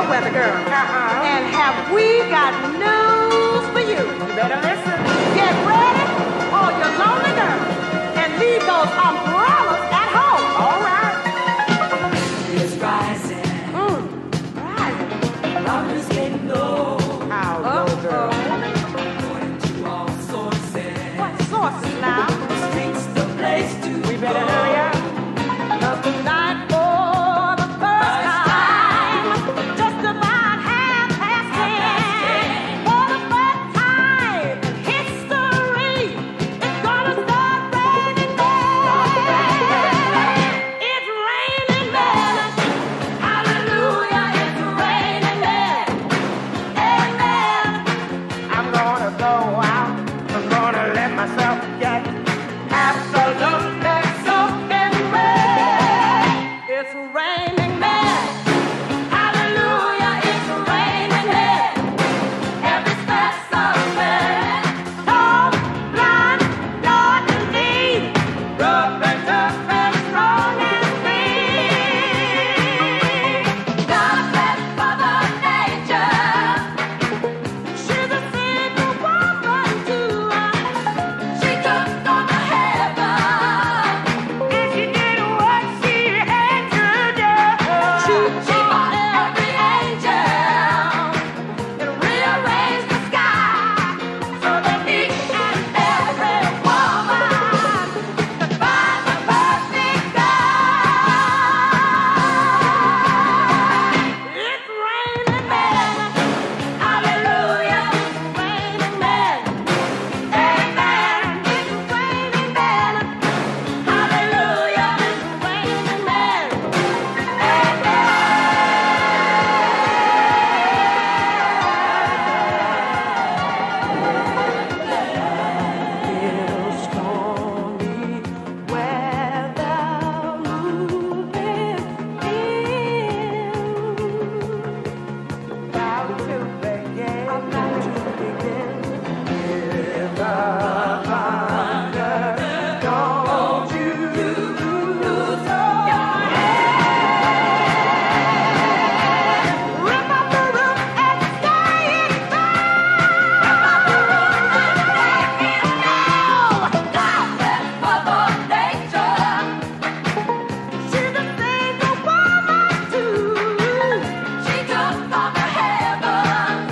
our weather girl. And have we got news for you? You better listen. Get ready, all you lonely girls, and leave those umbrellas at home. All right. It's rising. Rising. Love is getting low. How low, girl? According to all sources. What sources now? The streets, the place to We better go. hurry up. 'Cause tonight for the first time, just about 10:30, for the first time in history, it's gonna start raining men. It's raining men. Hallelujah, it's raining men. Amen. I'm gonna go out. I'm gonna let myself get absolutely soaking wet. It's raining men. Hallelujah, it's raining men. Every step's a man. Tall, blind, short and lean. Rough and tough and strong and mean. God bless Mother Nature. She's a single woman too. She took on the heaven, and she did what she had to do. She fought every angel and rearranged the sky so that each and every woman could find the perfect guy. It's raining men. Hallelujah, it's raining men. Amen. It's raining men. Hallelujah, it's raining men. Little stormy weather moving in. About to begin. With the thunder, don't you lose your head. Rip up the roof and stay in bed. Rip up the roof and stay in bed. God bless Mother Nature. She's a single woman too. She took on the heavens,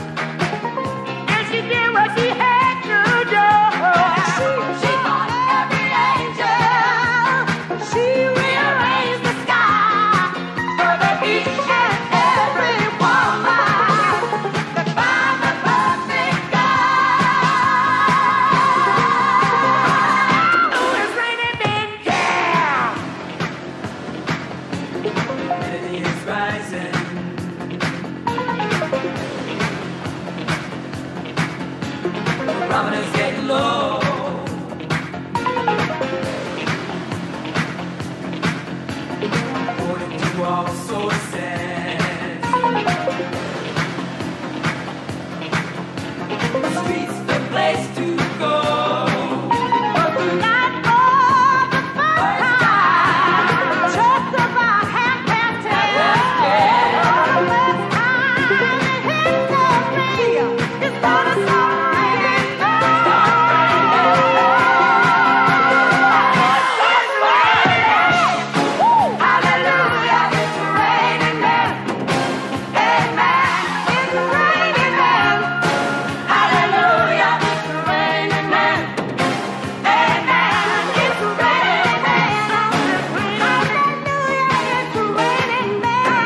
and she did what she had to do. She fought every angel. She rearranged the sky so that each and every woman could find the perfect guy. Oh, it's raining men, yeah. It's rising. The barometer's getting low. According to all sources. The streets, the place to go. But tonight for the first time, just about 10:30, for the first time in history, it's gonna start raining men. Hallelujah, it's raining men. Amen, it's raining men. Hallelujah, it's raining men. Amen, it's raining men. Hallelujah, it's raining men.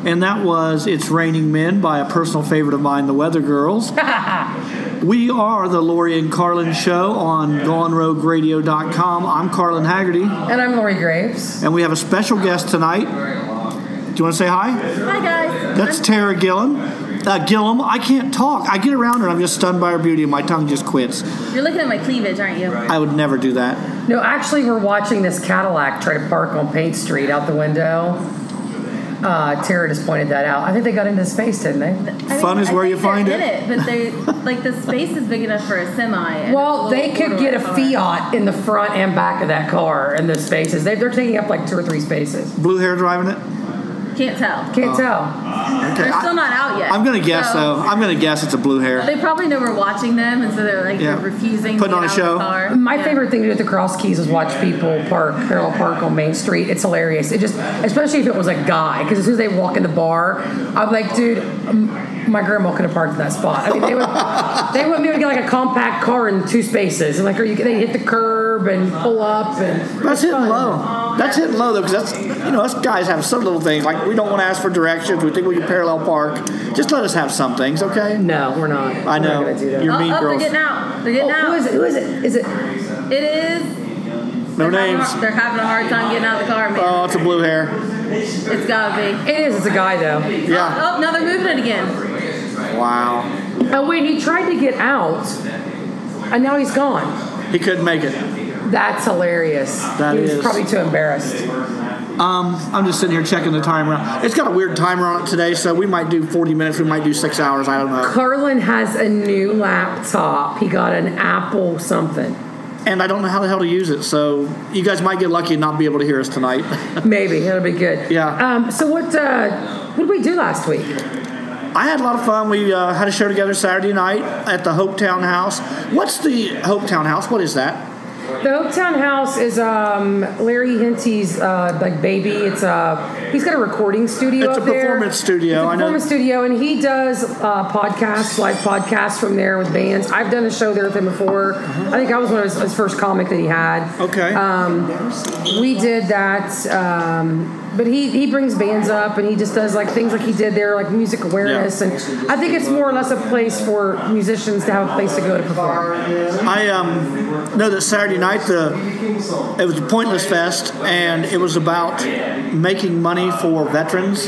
And that was It's Raining Men by a personal favorite of mine, the Weather Girls. We are the Lori and Carlin Show on GoneRogueRadio.com. I'm Carlin Haggerty. And I'm Lori Graves. And we have a special guest tonight. Do you want to say hi? Hi, guys. That's Tara Gillen. Gillum, I can't talk. I get around her and I'm just stunned by her beauty and my tongue just quits. You're looking at my cleavage, aren't you? I would never do that. No, actually, we're watching this Cadillac try to park on Paint Street out the window. Tara just pointed that out. I think they got into space, didn't they? Fun is where you find it. But they like the space is big enough for a semi. And Well, they could get a Fiat in the front and back of that car in the spaces. They're taking up like 2 or 3 spaces. Blue hair driving it? Can't tell. Can't tell. Okay. They're still not out yet. I'm going to guess, though. I'm going to guess it's a blue hair. They probably know we're watching them, and so they're like they're refusing Putting to on get a out show. of the car. My favorite thing to do at the Cross Keys was watch people parallel park on Main Street. It's hilarious. It just, especially if it was a guy, because as soon as they walk in the bar, I'm like, dude, my grandma could have parked in that spot. I mean, they wouldn't be able to get like a compact car in 2 spaces, and like, they hit the curb and pull up, and That's hitting low. That's hitting low, though, because us guys have some little things. Like, we don't want to ask for directions. We think we can parallel park. Just let us have some things, okay? No, we're not. I know. We're not gonna do that. You're mean They're girls. getting out. They're getting out. Who is it? Is it? It is. No names. They're having a hard time getting out of the car, man. Oh, it's a blue hair. It's gotta be. It is. It's a guy though. Yeah. Oh, now they're moving it again. Wow. Oh wait, he tried to get out, and now he's gone. He couldn't make it. That's hilarious. That he was is. probably too embarrassed. I'm just sitting here checking the timer. It's got a weird timer on it today, so we might do 40 minutes. We might do 6 hours. I don't know. Carlin has a new laptop. He got an Apple something. And I don't know how the hell to use it, so you guys might get lucky and not be able to hear us tonight. Maybe it'll be good. Yeah. So what did we do last week? I had a lot of fun. We had a show together Saturday night at the Hopetown House. What's the Hopetown House? What is that? The Hopetown House is Larry Henty's like baby. It's he's got a recording studio. It's a up there. performance studio. It's a performance studio, and he does podcasts, live podcasts from there with bands. I've done a show there with him before. I think I was one of his first comic that he had. Okay. We did that. But he brings bands up, and he just does like things like he did there, like music awareness, and I think it's more or less a place for musicians to have a place to go to perform. I know that Saturday night it was a Pointless Fest, and it was about making money for veterans.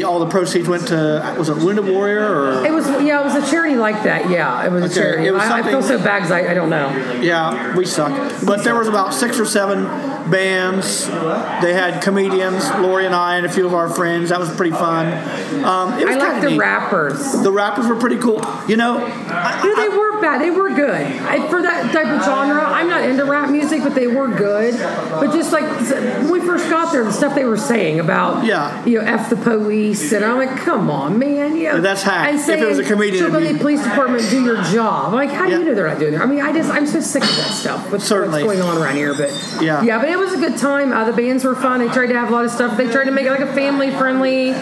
All the proceeds went to, was it Wounded Warrior or? It was a charity like that. Yeah, it was a charity. It was I feel so bad because I don't know. Yeah, we suck. But there was about 6 or 7 bands. They had comedians, Lori and I, and a few of our friends. That was pretty fun. It was I like the neat. rappers. The rappers were pretty cool. They weren't bad. They were good. For that type of genre, I'm not into rap music, but they were good. But just like when we first got there, the stuff they were saying about, F the police, and I'm like, come on, man. That's hack. And saying, if it was a comedian, the police department, do your job. I'm like, how do you know they're not doing it? I mean, I'm so sick of that stuff. What's going on around here? But but it was a good time. The bands were fun. They tried to have a lot of stuff. They tried to make it like a family friendly.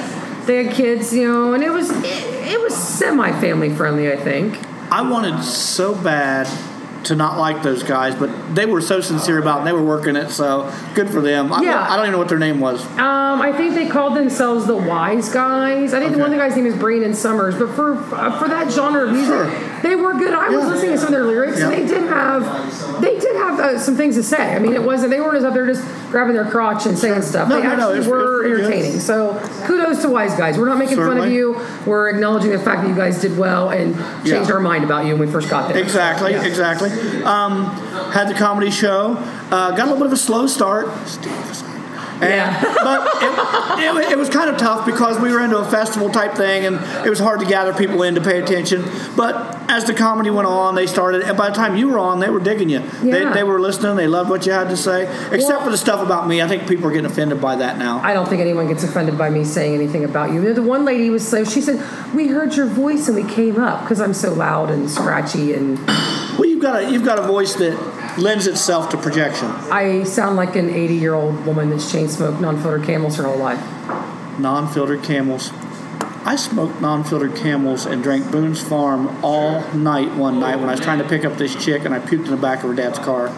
They had kids, and it was semi-family friendly, I think. I wanted so bad to not like those guys, but they were so sincere about it, and they were working it, so good for them. I don't even know what their name was. I think they called themselves the Wise Guys. I think one of the guys' name is Brandon Summers, but for that genre of music, they were good. I was listening to some of their lyrics, and they did have some things to say. I mean, they weren't just up there just grabbing their crotch and saying stuff. They were entertaining. Good. So kudos to Wise Guys. We're not making fun of you. We're acknowledging the fact that you guys did well and changed our mind about you when we first got there. Exactly. Had the comedy show. Got a little bit of a slow start. But it was kind of tough because we were into a festival type thing, and it was hard to gather people in to pay attention. But as the comedy went on, they started, and by the time you were on, they were digging you. Yeah. They were listening. They loved what you had to say, except for the stuff about me. I think people are getting offended by that now. I don't think anyone gets offended by me saying anything about you. The one lady she said, we heard your voice and we came up because I'm so loud and scratchy and... Well, you've got a voice that lends itself to projection. I sound like an 80-year-old woman that's chain smoked non-filtered Camels her whole life. Non-filtered Camels. I smoked non-filtered Camels and drank Boone's Farm all night one night when I was trying to pick up this chick, and I puked in the back of her dad's car.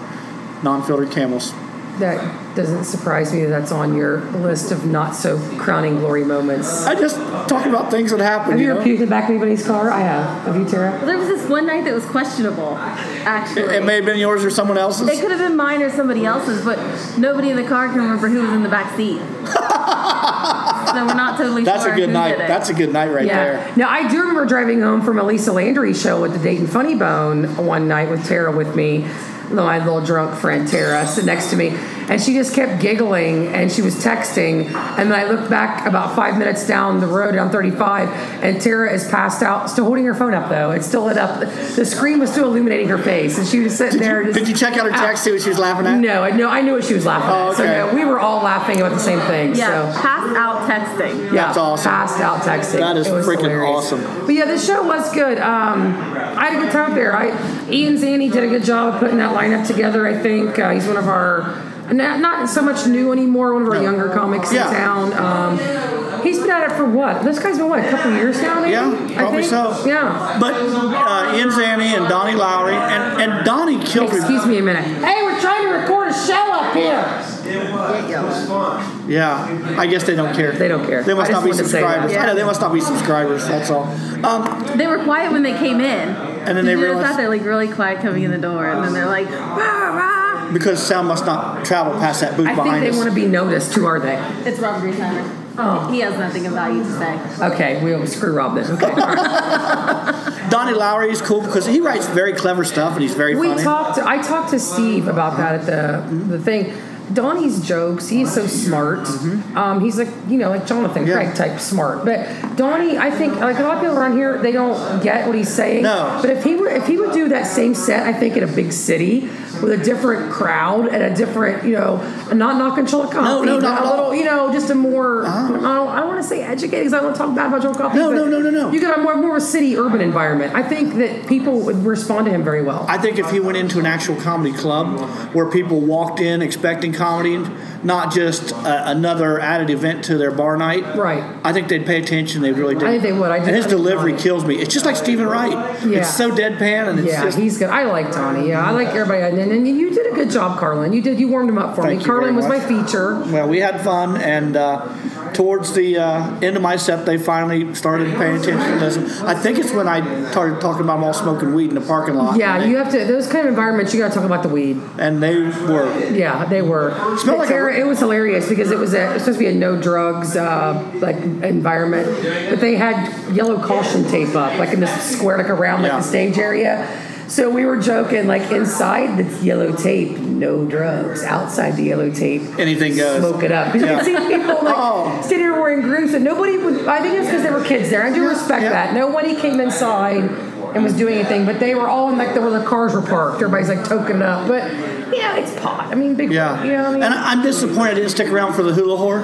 Non-filtered Camels. That doesn't surprise me that that's on your list of not so crowning glory moments. I just talk about things that happen. Have you ever puked in the back of anybody's car? I have. Have you, Tara? Well, there was this one night that was questionable, actually. It may have been yours or someone else's. It could have been mine or somebody else's, but nobody in the car can remember who was in the back seat. So we're not totally That's sure a good who night. did it. That's a good night right there. Now, I do remember driving home from a Lisa Landry show at the Dayton Funny Bone one night with Tara with me, my little drunk friend Tara sitting next to me, and she just kept giggling and she was texting, and then I looked back about 5 minutes down the road on 35, and Tara is passed out, still holding her phone up though. It's still lit up. The screen was still illuminating her face, and she was sitting there. Did you check out her text, see what she was laughing at? No, I knew what she was laughing at. So no, we were all laughing about the same thing. Yeah, So. passed out texting. Yeah, That's awesome. Passed out texting. That is It was freaking hilarious. awesome. But yeah, this show was good. I had a good time there. Ian Zanny did a good job of putting that lineup together. I think he's one of our not so much new anymore. One of our younger comics in town. He's been at it for what? This guy's been what, a couple years now? Maybe? Yeah, probably I think? so. Yeah. But Ian Zanny and Donnie Lowry, and Donnie killed me. Excuse me a minute. Hey, we're trying to record a show up here. Yeah, I guess they don't care. They don't care. They must I not just be wanted to say that. subscribers. I know they must not be subscribers. That's all. They were quiet when they came in. And then they You realized- thought they're like really quiet coming in the door, and then they're like, rah, rah. Because sound must not travel past that booth I think behind they us. want to be noticed. Who are they? It's Robert Greenheimer. Oh. He has nothing of value to say. Okay, we'll screw Rob then. Okay. All right. Donnie Lowry is cool because he writes very clever stuff and he's very funny. I talked to Steve about that at the thing. Donnie's jokes, he's so smart. He's like, like Jonathan Craig type smart. But Donnie, I think, like a lot of people around here, they don't get what he's saying. No. But if he would do that same set, I think in a big city with a different crowd and a different, not knocking Joel Coffey, No, but not a at all. little, just a more, I don't want to say educated because I don't talk bad about Joel Coffey. No. You got a more of a city urban environment. I think that people would respond to him very well. I think if he went into an actual comedy club where people walked in expecting comedy, not just another added event to their bar night, Right. I think they'd pay attention. They really did. I think they would. And his delivery kills me. It's just like Stephen Wright. Yeah. It's so deadpan, and it's just. He's good. I like Donnie. Yeah, I like everybody. And you did a good job, Carlin. You warmed him up for Thank me. you Carlin very was my much. feature. Well, we had fun, and towards the end of my set, they finally started paying attention and listen. I think it's when I started talking about them all smoking weed in the parking lot. Yeah, you have to. Those kind of environments, you got to talk about the weed. And they were. Yeah, they were. Smelled like it was hilarious because it was supposed to be a no drugs environment, but they had yellow caution tape up like in this square, like around like the stage area. So we were joking, like inside the yellow tape, no drugs. Outside the yellow tape, Anything goes. Smoke it up. Because you can see people like sitting here wearing groups, and nobody would. I think it's because there were kids there. I do respect that. Nobody came inside and was doing anything, but they were all in like where the cars were parked. Everybody's like toking it up, but it's pot. I mean, big. Yeah. You know what I mean? And I'm disappointed I didn't stick around for the hula whore.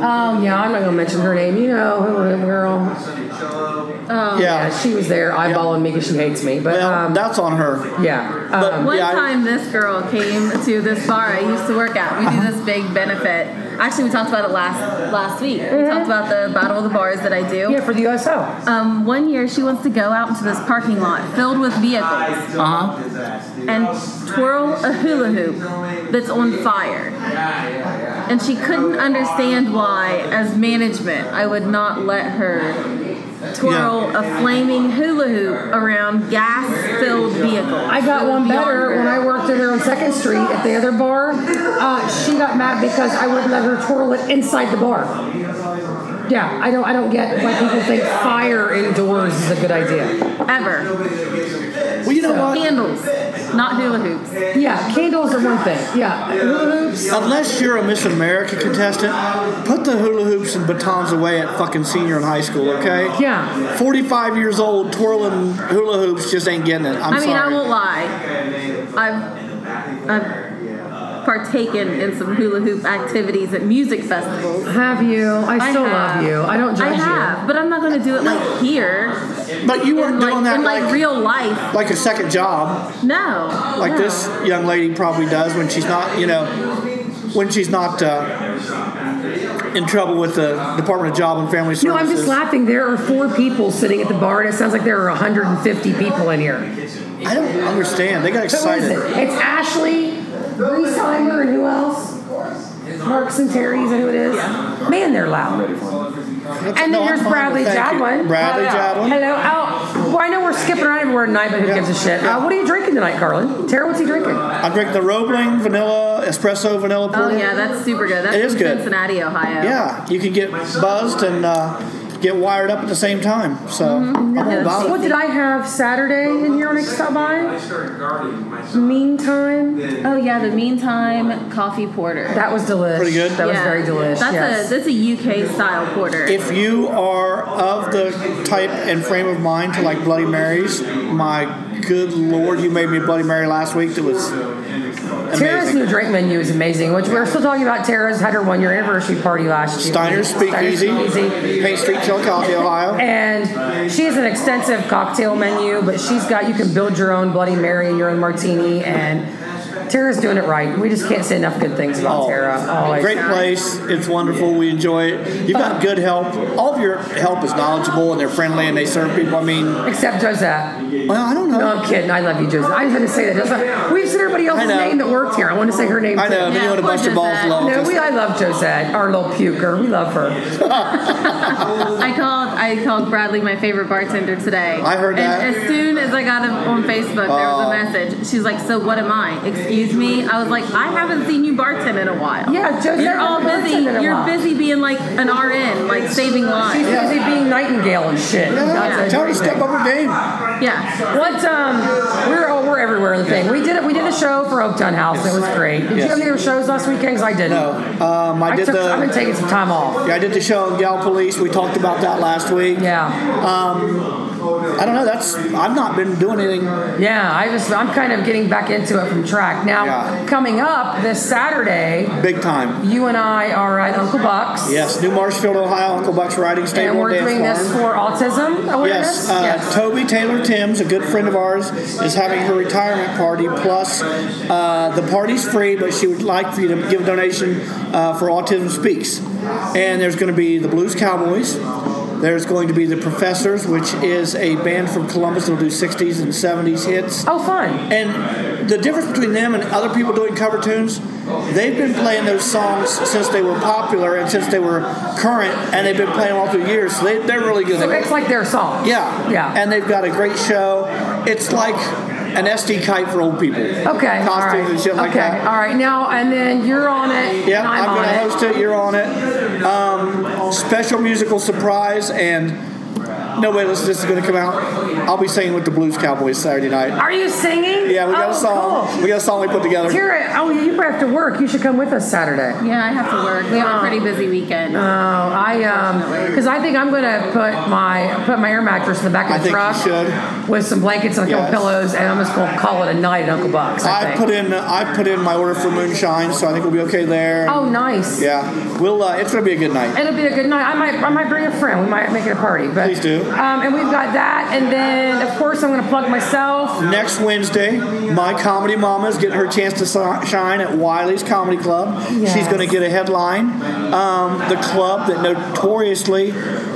Oh yeah, I'm not gonna mention her name. You know, hula girl. Yeah, she was there eyeballing me because she hates me. But Well, that's on her. yeah. But- One Yeah, I- time, this girl came to this bar I used to work at. We do this big benefit. Actually, we talked about it last week. We talked about the Battle of the Bars that I do. Yeah, for the USO. One year, she wants to go out into this parking lot filled with vehicles and twirl a hula hoop that's on fire. And she couldn't understand why, as management, I would not let her twirl a flaming hula hoop around gas-filled vehicles. I got one better when I worked there on 2nd Street at the other bar. She got mad because I wouldn't let her twirl it inside the bar. Yeah, I don't get why people think fire indoors is a good idea. Ever. Well, you know what? Candles, not hula hoops. Yeah, candles are one thing. Yeah, hula hoops. Unless you're a Miss America contestant, put the hula hoops and batons away at fucking senior in high school, okay? Yeah. 45 years old twirling hula hoops just ain't getting it. I'm I mean, sorry. I won't lie. I've partaken in some hula hoop activities at music festivals. Have you? I still love you. I don't judge I have, but I'm not going to do it like here. But you weren't doing that in like real life. like a second job, No. like no. this young lady probably does when she's not, when she's not in trouble with the Department of Job and Family Services. No, I'm just laughing. There are 4 people sitting at the bar, and it sounds like there are 150 people in here. I don't understand. They got Who is excited. it? It's Ashley, Reesheimer, and who else? Marks and Terry's, and who it is? Man, they're loud. And then No, I'm there's fine Bradley with- thank you. Jadwin. Bradley Jadwin. Hello. Oh, well, I know we're skipping around everywhere tonight, but who gives a shit? What are you drinking tonight, Carlin? Tara, what's he drinking? I'm drinking the Roebling vanilla espresso vanilla porter. Oh yeah, that's super good. That's It is from good. Cincinnati, Ohio. Yeah, you can get buzzed and get wired up at the same time. So I'm all about What it. did I have Saturday in here when I stopped by? Meantime. Oh yeah, the Meantime coffee porter. That was delicious. Pretty good? That was Yeah. very delicious. That's a UK style porter. If you are of the type and frame of mind to like Bloody Marys, my good Lord, you made me a Bloody Mary last week that was Tara's amazing. new drink menu is amazing, which we're still talking about. Tara's had her 1-year anniversary party last year. Steiner's Speakeasy, Paint Street, Chillicothe, Ohio. And she has an extensive cocktail menu, but you can build your own Bloody Mary and your own martini, and Tara's doing it right. We just can't say enough good things about Tara. Always. Great place. It's wonderful. We enjoy it. You've got good help. All of your help is knowledgeable and they're friendly and they serve people. I mean, Except Josette. well, I don't know. No, I'm kidding. I love you, Josette. I just had to say that. Josette. We said everybody else's I know. name that worked here. I want to say her name I know. too. Then you want to poor bust your balls Josette. low. No, I love Josette, our little puker. We love her. I called Bradley my favorite bartender today. I heard that. And as soon as I got him on Facebook, there was a message. She's like, "So what am I? Excuse me?" I was like, "I haven't seen you bartend in a while. Yeah, Josette. You're all busy. bartended a You're lot. busy being like an RN, like saving She's lives." busy being Nightingale and shit. That's Tell her to step up her game. Yeah. What we're everywhere in the thing. We did the show for Oaktown House. It was great. Did you have any other shows last weekend? 'Cause I didn't. No. I've I've been taking some time off. I did the show on Gal Police. We talked about that last week. Yeah. I don't know. I've not been doing anything. Yeah, I'm kind of getting back into it from track. Now, Yeah. coming up this Saturday, Big time. you and I are at Uncle Buck's. Yes, New Marshfield, Ohio, Uncle Buck's Riding Stable And we're Dance doing this Barn. for autism awareness. Yes, Toby Taylor Timms, a good friend of ours, is having her retirement party. Plus, the party's free, but she would like for you to give a donation for Autism Speaks. And there's going to be the Blues Cowboys. There's going to be the Professors, which is a band from Columbus that'll do 60s and 70s hits. Oh, fun. And the difference between them and other people doing cover tunes, they've been playing those songs since they were popular and since they were current, and they've been playing them all through the years. So they're really good. So it's like their song. Yeah. Yeah. And they've got a great show. It's like an SD kite for old people. Okay. All right. Costumes and shit like okay. that. All right. Now, and then you're on it. Yeah, and I'm on going to it. host it. You're on it. Special musical surprise, and no way this is going to come out. I'll be singing with the Blues Cowboys Saturday night. Are you singing? Yeah, we got a song. Cool. We got a song we put together. Tara, you have to work. You should come with us Saturday. Yeah, I have to work. We have a pretty busy weekend. Because I think I'm gonna put my air mattress in the back I of the think truck you should. with some blankets and a couple Yes. pillows, and I'm just gonna call it a night at Uncle Buck's. I put in my order for moonshine, so I think we'll be okay there. Oh, nice. Yeah, we'll. It's gonna be a good night. It'll be a good night. I might bring a friend. We might make it a party. But, Please do. And we've got that, and then of course I'm gonna plug myself. Next Wednesday, my comedy mama is getting her chance to shine at Wiley's Comedy Club. Yes. She's going to get a headline. The club that notoriously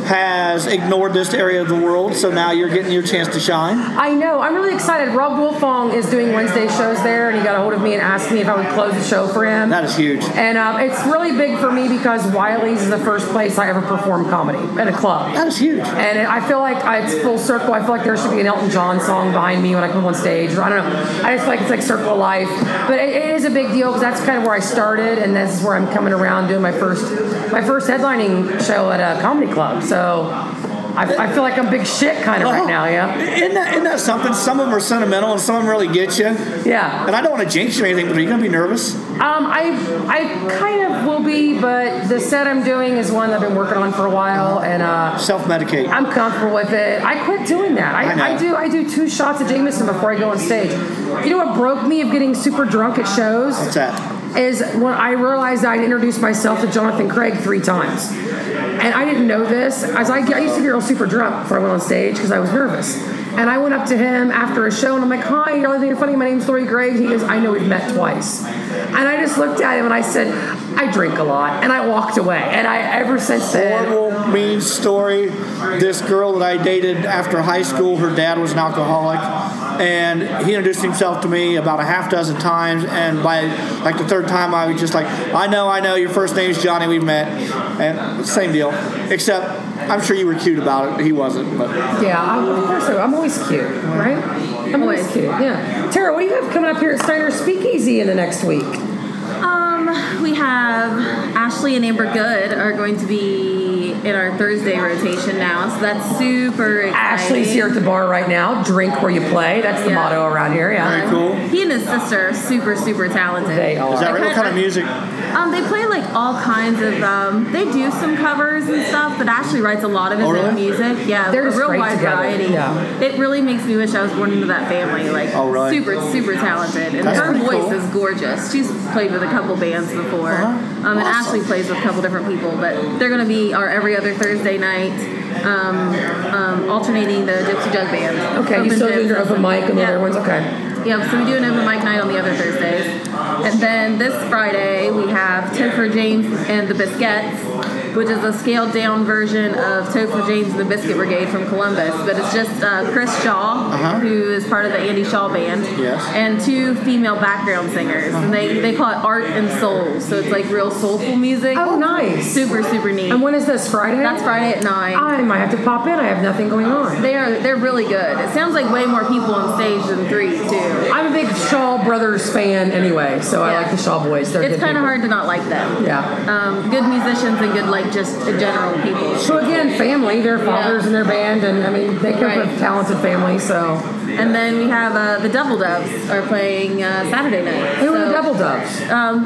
has ignored this area of the world, so now you're getting your chance to shine. I know. I'm really excited. Rob Wolfong is doing Wednesday shows there, and he got a hold of me and asked me if I would close the show for him. That is huge. And it's really big for me because Wiley's is the first place I ever performed comedy at a club. That is huge. And I feel like it's full circle. I feel like there should be an Elton John song behind me when I come on stage. I don't know. I just feel like it's like circle of life. But it is a big deal because that's kind of where I started, and this is where I'm coming around doing my first headlining show at a comedy club. So I feel like I'm big shit kind of right now, yeah? Isn't that something? Some of them are sentimental and some of them really get you. Yeah. And I don't want to jinx you or anything, but are you going to be nervous? I kind of will be, but the set I'm doing is one that I've been working on for a while, and Self-medicate. I'm comfortable with it. I quit doing that. I do 2 shots of Jameson before I go on stage. You know what broke me of getting super drunk at shows? What's that? Is when I realized I'd introduced myself to Jonathan Craig 3 times. And I didn't know this. As I used to get real super drunk before I went on stage because I was nervous. And I went up to him after a show and I'm like, "Hi, you think you're funny? My name's Lori Gregg." He goes, "I know we've met twice." And I just looked at him and I said, "I drink a lot." And I walked away. And ever since then. Horrible, mean story. This girl that I dated after high school, her dad was an alcoholic. And he introduced himself to me about a half dozen times. And by like the 3rd time, I was just like, I know, your first name's Johnny, we've met. And same deal. Except I'm sure you were cute about it. He wasn't, but Yeah, of course I'm always cute, right? I'm always cute, yeah. Tara, what do you have coming up here at Steiner Speakeasy in the next week? We have Ashley and Amber Good are going to be in our Thursday rotation now, so that's super exciting. Ashley's here at the bar right now. Drink where you play. That's the motto around here, yeah. very cool. He and his sister are super, super talented. They are. Is that right? What kind of music? They play like all kinds of. They do some covers and stuff, but Ashley writes a lot of his own music. Yeah, They're a just real great wide together. variety. Yeah. It really makes me wish I was born into that family. Like, really? super, super talented, and That's her pretty voice cool. is gorgeous. She's played with a couple bands before, and Awesome. Ashley plays with a couple different people. But they're going to be our every other Thursday night. Alternating the Gypsy Jug Band. Okay, you still do your open mic and the other ones? Okay. Yeah, so we do an open mic night on the other Thursdays. And then this Friday, we have Topher James and the Biscuits, which is a scaled down version of Topher James and the Biscuit Brigade from Columbus. But it's just Chris Shaw, who is part of the Andy Shaw Band, and two female background singers. And they call it Art and Soul. So it's like real soulful music. Oh, nice. Super, super neat. And when is this, Friday? That's Friday at 9. I might have to pop in. I have nothing going on. They're really good. It sounds like way more people on stage than 3 too. I'm a big Shaw Brothers fan anyway, so I like the Shaw boys. They're It's good kind of people. hard to not like them. Yeah. Good musicians and good, like, just general people. So again, family, their fathers and their band, and I mean, they come from a talented family, so. And then we have the Double Doves are playing Saturday night. Who are the Double Doves?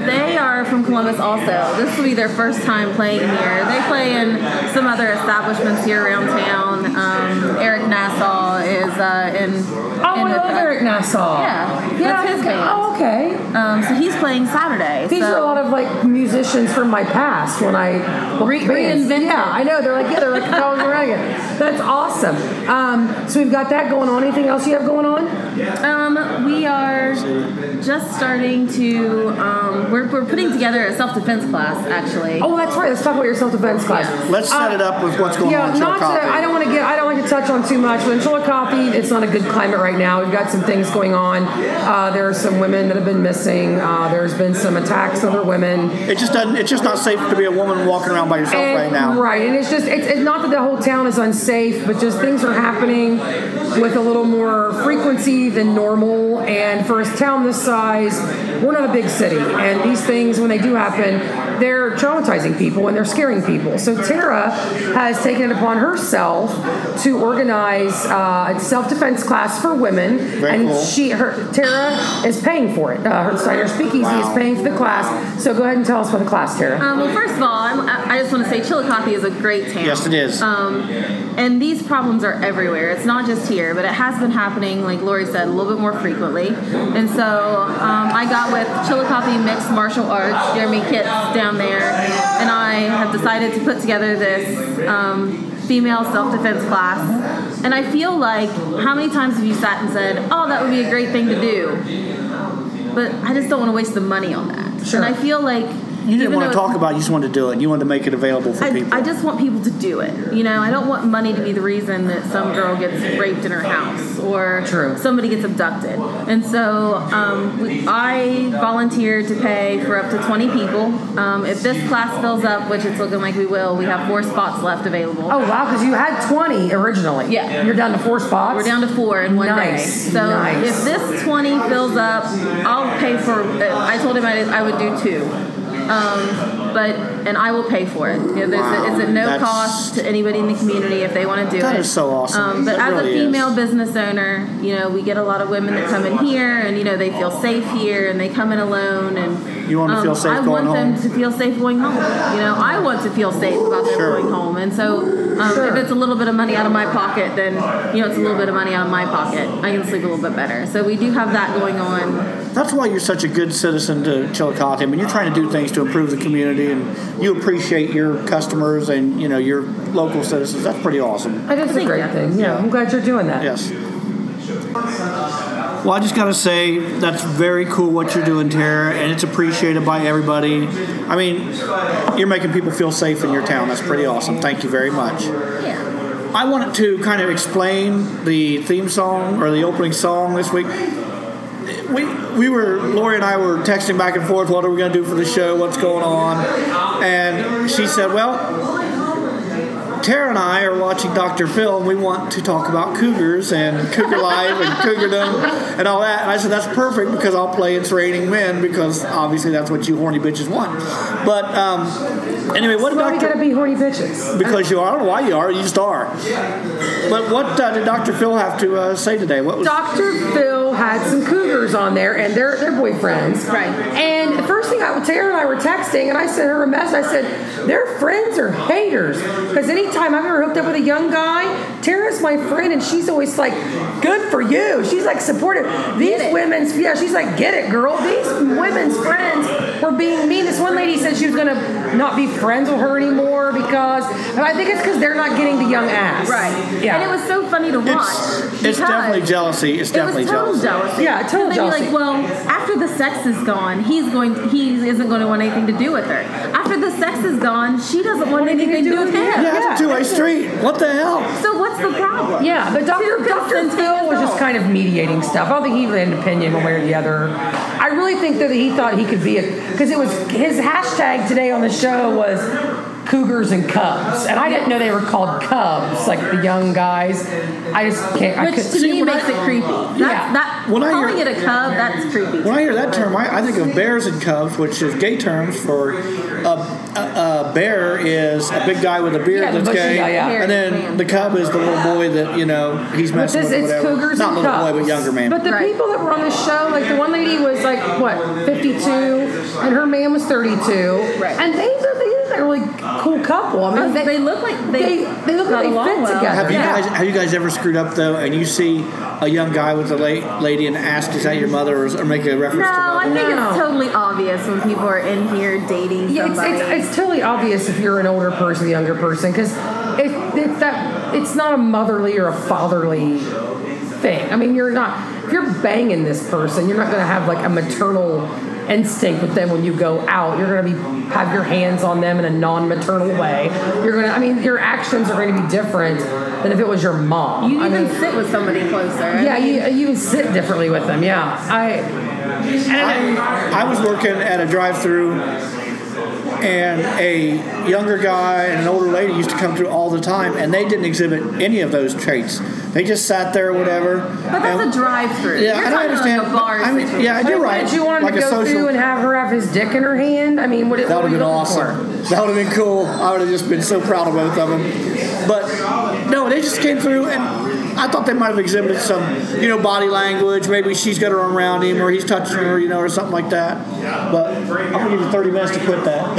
They are from Columbus also. This will be their first time playing here. They play in some other establishments here around town. Eric Nassau is in Oh, I love Eric Nassau. Yeah, that's his band. Oh, okay. So he's playing Saturday. These are a lot of like musicians from my past when I Reinvented. Yeah, I know. They're like Carlin. That's awesome. So we've got that going on. Anything else you have going on? We are just starting to. We're putting together a self-defense class actually. Oh, that's right. Let's talk about your self-defense class. Let's set it up with what's going on in Chillicothe. I don't want to touch on too much. But in Chillicothe, it's not a good climate right now. We've got some things going on. There are some women that have been missing. There's been some attacks on other women. It's just not safe to be a woman walking around by yourself right now. Right, and it's not that the whole town is unsafe, but just things are happening with a little more frequency than normal. And for a town this size, we're not a big city, and these things, when they do happen, they're traumatizing people and they're scaring people. So Tara has taken it upon herself to organize a self-defense class for women, and cool. Tara is paying for it. Her Steiner Speakeasy is paying for the class. So go ahead and tell us about the class, Tara. Well, first of all, I just want to say Chillicothe is a great town. Yes, it is. And these problems are everywhere. It's not just here, but it has been happening, like Lori said, a little bit more frequently. And so I got with Chillicothe Mixed Martial Arts, Jeremy Kitts down there, and I have decided to put together this female self-defense class. And I feel like, how many times have you sat and said, oh, that would be a great thing to do? But I just don't want to waste the money on that. Sure. And I feel like You didn't want to talk about it, you just wanted to do it. You wanted to make it available for people. I just want people to do it. You know, I don't want money to be the reason that some girl gets raped in her house or somebody gets abducted. And so I volunteered to pay for up to 20 people. If this class fills up, which it's looking like we will, we have 4 spots left available. Oh, wow, because you had 20 originally. Yeah. You're down to 4 spots? We're down to 4 in one day. So if this 20 fills up, I'll pay for, I told him I would do 2. And I will pay for it. You know, it's at no cost to anybody in the community if they want to do it. That is so awesome. But That as really a female business owner, you know, we get a lot of women that come in here, and you know, they feel safe here, and they come in alone, and you want to feel safe going home. I want them to feel safe going home. You know, I want to feel safe about them going home, and so if it's a little bit of money out of my pocket, then you know, it's a little bit of money out of my pocket. I can sleep a little bit better. So we do have that going on. That's why you're such a good citizen to Chillicothe. I mean, you're trying to do things to improve the community, and you appreciate your customers and, you know, your local citizens. That's pretty awesome. That's a great thing. Yeah, I'm glad you're doing that. Yes. Well, I just got to say, that's very cool what you're doing, Tara, and it's appreciated by everybody. I mean, you're making people feel safe in your town. That's pretty awesome. Thank you very much. Yeah. I wanted to kind of explain the theme song or the opening song this week. Lori and I were texting back and forth, what are we going to do for the show, what's going on, and she said, well, Tara and I are watching Dr. Phil, and we want to talk about cougars and cougar life and cougardom and all that. And I said, that's perfect because I'll play It's Raining Men because obviously that's what you horny bitches want. But anyway, what Why we Dr. gotta be horny bitches? Because you are. I don't know why you are. You just are. But what did Dr. Phil have to say today? What was Dr. Phil had some cougars on there and their boyfriends. Right. And the first thing Tara and I were texting, and I sent her a message. I said, their friends are haters. Because anytime I've ever hooked up with a young guy, Tara's my friend, and she's always like, good for you. She's like supportive. These women's, she's like, get it, girl. These women's friends were being mean. This one lady said she was going to not be friends with her anymore because, and I think it's because they're not getting the young ass. Right. Yeah. And it was so funny to watch. It's definitely jealousy. It's definitely it was total jealousy. Yeah, total they'd jealousy. be like, well, after the sex is gone, he isn't going to want anything to do with her. After the sex is gone, she doesn't want anything to do with him. Yeah, it's a two-way street. What the hell? So what's the problem? Yeah, but Dr. consent Phil was just adult. kind of mediating stuff. I don't think he really had an opinion one way or the other. I really think that he thought he could be because it was his hashtag today on the show was Cougars and Cubs, and I didn't know they were called Cubs, like the young guys. I just can't. Which to me makes it creepy. Calling it a cub, that's creepy. When I hear that term, I think of bears and cubs, which is gay terms for a bear is a big guy with a beard that's gay, and then the cub is the little boy that he's messing with. It's whatever. cougars Not and little cubs. boy, but younger man. But the people that were on the show, like the one lady was like 52, and her man was 32, Right. and they look like a really cool couple. I mean, They look like they look like they fit together. Have you guys ever screwed up though, and you see a young guy with a lady and ask, "Is that your mother?" or make a reference No, to mother? I think it's totally obvious when people are in here dating somebody. It's totally obvious if you're an older person, a younger person, because it's not a motherly or a fatherly thing. I mean, if you're banging this person, you're not going to have like a maternal instinct with them when you go out. You're going to have your hands on them in a non-maternal way. Your actions are going to be different than if it was your mom. You even sit with somebody closer. You sit differently with them. Yeah, I was working at a drive-through, and a younger guy and an older lady used to come through all the time, and they didn't exhibit any of those traits. They just sat there or whatever. But that's a drive-through. Yeah, You're and I understand. Like a bar situation. Yeah, you're right. Did you want him to go through and have her have his dick in her hand? I mean, that would have been awesome. That would have been cool. I would have just been so proud of both of them. But no, they just came through, and I thought they might have exhibited some, body language. Maybe she's got her arm around him, or he's touching her, or something like that. But I'm gonna give you 30 minutes to quit that.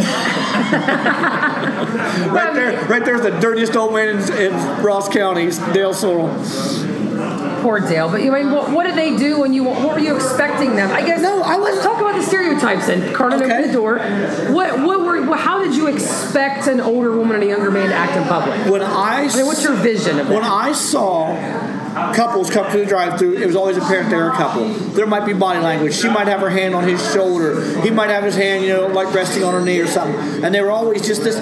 right there's the dirtiest old man in Ross County, Dale Sorrell. Poor Dale. But what did they do when what were you expecting them? I guess. No, let's talk about the stereotypes. And Carlin opened the door. How did you expect an older woman and a younger man to act in public? What's your vision of it? When I saw couples come to the drive-thru, it was always apparent they were a couple. There might be body language. She might have her hand on his shoulder. He might have his hand, like resting on her knee or something. And they were always just this.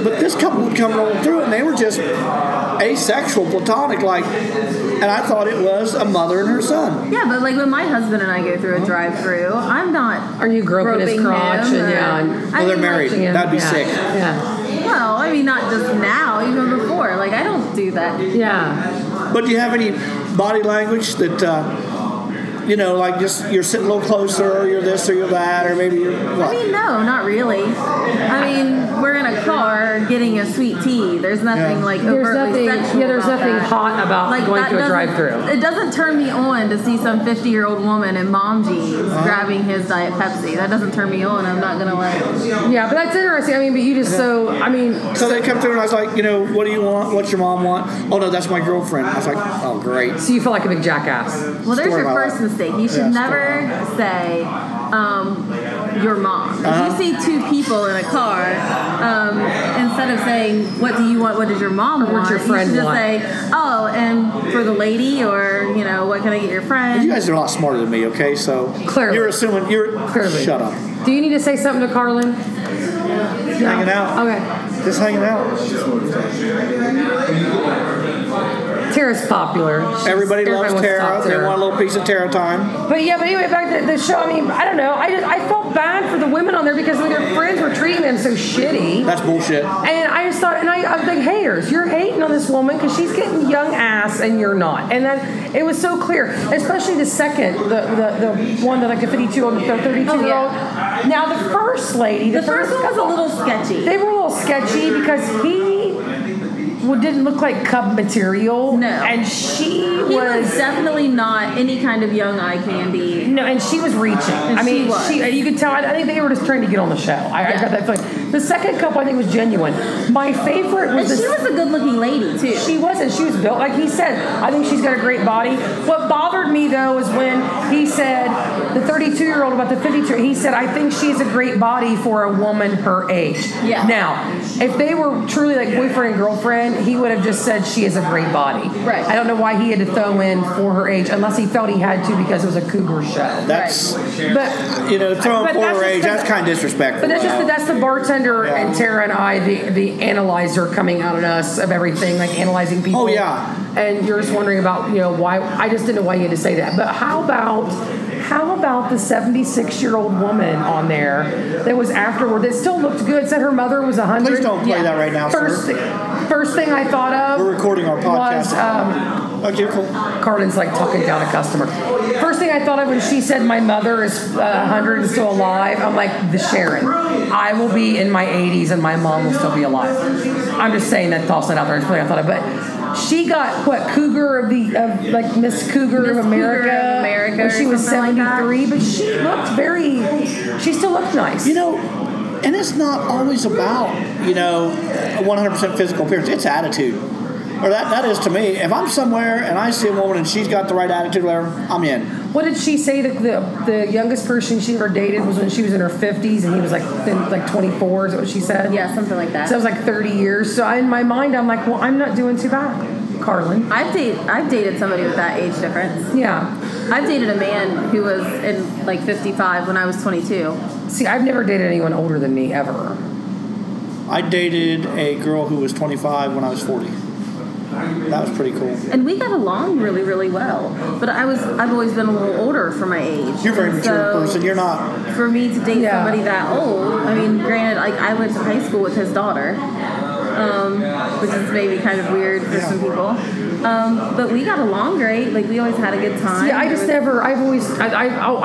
But this couple would come rolling through, and they were just asexual, platonic, and I thought it was a mother and her son. Yeah, but like when my husband and I go through a drive-through, I'm not. Are you groping his crotch? Well, they're married. That'd be sick. Yeah. Well, not just now, even before. I don't do that. Yeah. But do you have any body language that? Just you're sitting a little closer, or you're this, or you're that, or maybe you're what? No, not really. We're in a car getting a sweet tea. There's nothing overtly sexual. Yeah, there's nothing hot about going to a drive-thru. It doesn't turn me on to see some 50-year-old woman in mom jeans grabbing his Diet Pepsi. That doesn't turn me on. I'm not gonna Yeah, but that's interesting. But you just So they come through, and I was like, what do you want? What's your mom want? Oh no, that's my girlfriend. I was like, oh great. So you feel like a big jackass. Well, there's your first mistake. You should never say your mom. If you see two people in a car, instead of saying what do you want, what does your mom want, what's your friend you should just want? say, oh, and for the lady, or what can I get your friend? You guys are a lot smarter than me, okay? So Clearly. you're assuming Clearly. Shut up. Do you need to say something to Carlin? Hanging out. Okay. Just hanging out. Tara's popular. Everybody loves wants to Tara. talk to They her. want a little piece of Tara time. But anyway, back to the show. I don't know. I felt bad for the women on there because their friends were treating them so shitty. That's bullshit. And I just thought, I was like, haters, you're hating on this woman because she's getting young ass and you're not. And then it was so clear, especially the second, the one that like the 52-year-old, the 32-year-old. Now the first lady, The first one was a little sketchy. they were a little sketchy because he didn't look like cub material. No. And she He was definitely not any kind of young eye candy. No, and she was reaching. And she was. You could tell. I think they were just trying to get on the show. I got that feeling. The second couple, I think, was genuine. My favorite was And she was a good-looking lady too. She was, and she was built like he said. I think she's got a great body. What bothered me though is when he said the 32-year-old about the 52. He said, "I think she's a great body for a woman her age." Yeah. Now, if they were truly like boyfriend and girlfriend, he would have just said she is a great body. Right. I don't know why he had to throw in for her age, unless he felt he had to because it was a cougar show. That's But throwing But for that's her age. just That's kind of disrespectful. But that's the bartender and Tara and I, the analyzer coming out at us of everything, like analyzing people. Oh, yeah. And you're just wondering about why. I just didn't know why you had to say that. But how about the 76-year-old woman on there that was afterward that still looked good? Said her mother was 100. Please don't play that right now, First thing I thought of. We're recording our podcast. Was, okay, cool. Carlin's like talking down a customer. First thing I thought of when she said my mother is 100 and still alive, I'm like, the Sharon. I will be in my 80s and my mom will still be alive. I'm just saying that, toss that out there. It's probably I thought of, but she got Cougar of like Miss Cougar of America. When she was 73, but she looked she still looked nice. And it's not always about, 100% physical appearance. It's attitude. Or that is to me. If I'm somewhere and I see a woman and she's got the right attitude, whatever, I'm in. What did she say that the youngest person she ever dated was when she was in her 50s and he was like 24? Is that what she said? Yeah, something like that. So it was like 30 years. So in my mind, I'm like, well, I'm not doing too bad, Carlin. I've dated somebody with that age difference. Yeah. I've dated a man who was in like 55 when I was 22. See, I've never dated anyone older than me ever. I dated a girl who was 25 when I was 40. That was pretty cool. And we got along really, really well. But I've always been a little older for my age. You're a very mature person. You're not. For me to date somebody that old, I mean, granted, like I went to high school with his daughter, which is maybe kind of weird for some people. But we got along great. Like we always had a good time. Yeah, I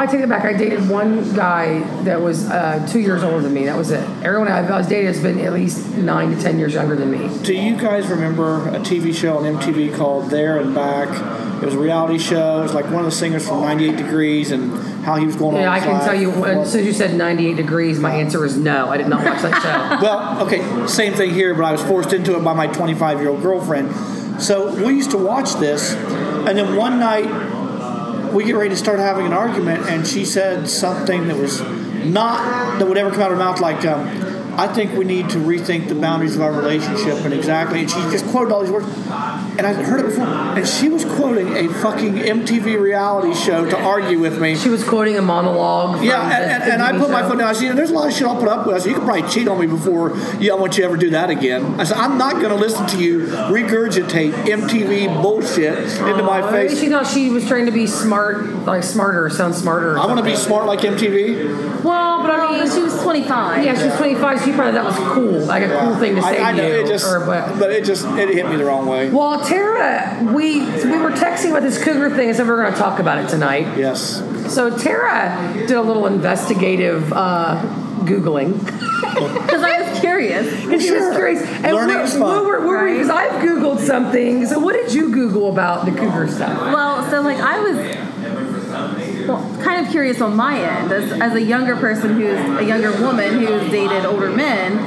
take it back. I dated one guy that was 2 years older than me. That was it. Everyone I was dated has been at least 9 to 10 years younger than me. Do you guys remember a TV show on MTV called There and Back? It was a reality show. It was like one of the singers from 98 Degrees and how he was going on. Yeah, I can tell you, as soon as you said 98 Degrees, my answer is no. I did not watch that show. Well, okay, same thing here, but I was forced into it by my 25-year-old girlfriend. So we used to watch this, and then one night we get ready to start having an argument, and she said something that would ever come out of her mouth like, I think we need to rethink the boundaries of our relationship and she just quoted all these words. And I heard it before. And she was quoting a fucking MTV reality show to argue with me. She was quoting a monologue. Yeah, and I put my foot down. I said, there's a lot of shit I'll put up with. I said, you can probably cheat on me before I want you to ever do that again. I said, I'm not going to listen to you regurgitate MTV bullshit into my face. Maybe she thought she was trying to be smart, like smarter, sound smarter. I want to be smart like MTV. Well, but I mean, she was 25. Yeah, she was 25. She probably that was cool, like a cool thing to say. I know to you, but it hit me the wrong way. Well, Tara, we were texting about this cougar thing, and so we're going to talk about it tonight. Yes. So Tara did a little investigative Googling. Because I was curious. Because she was curious. And learning is fun. Because I've Googled something. So what did you Google about the cougar stuff? Well, so like I was kind of curious on my end as a younger person a younger woman who's dated older men.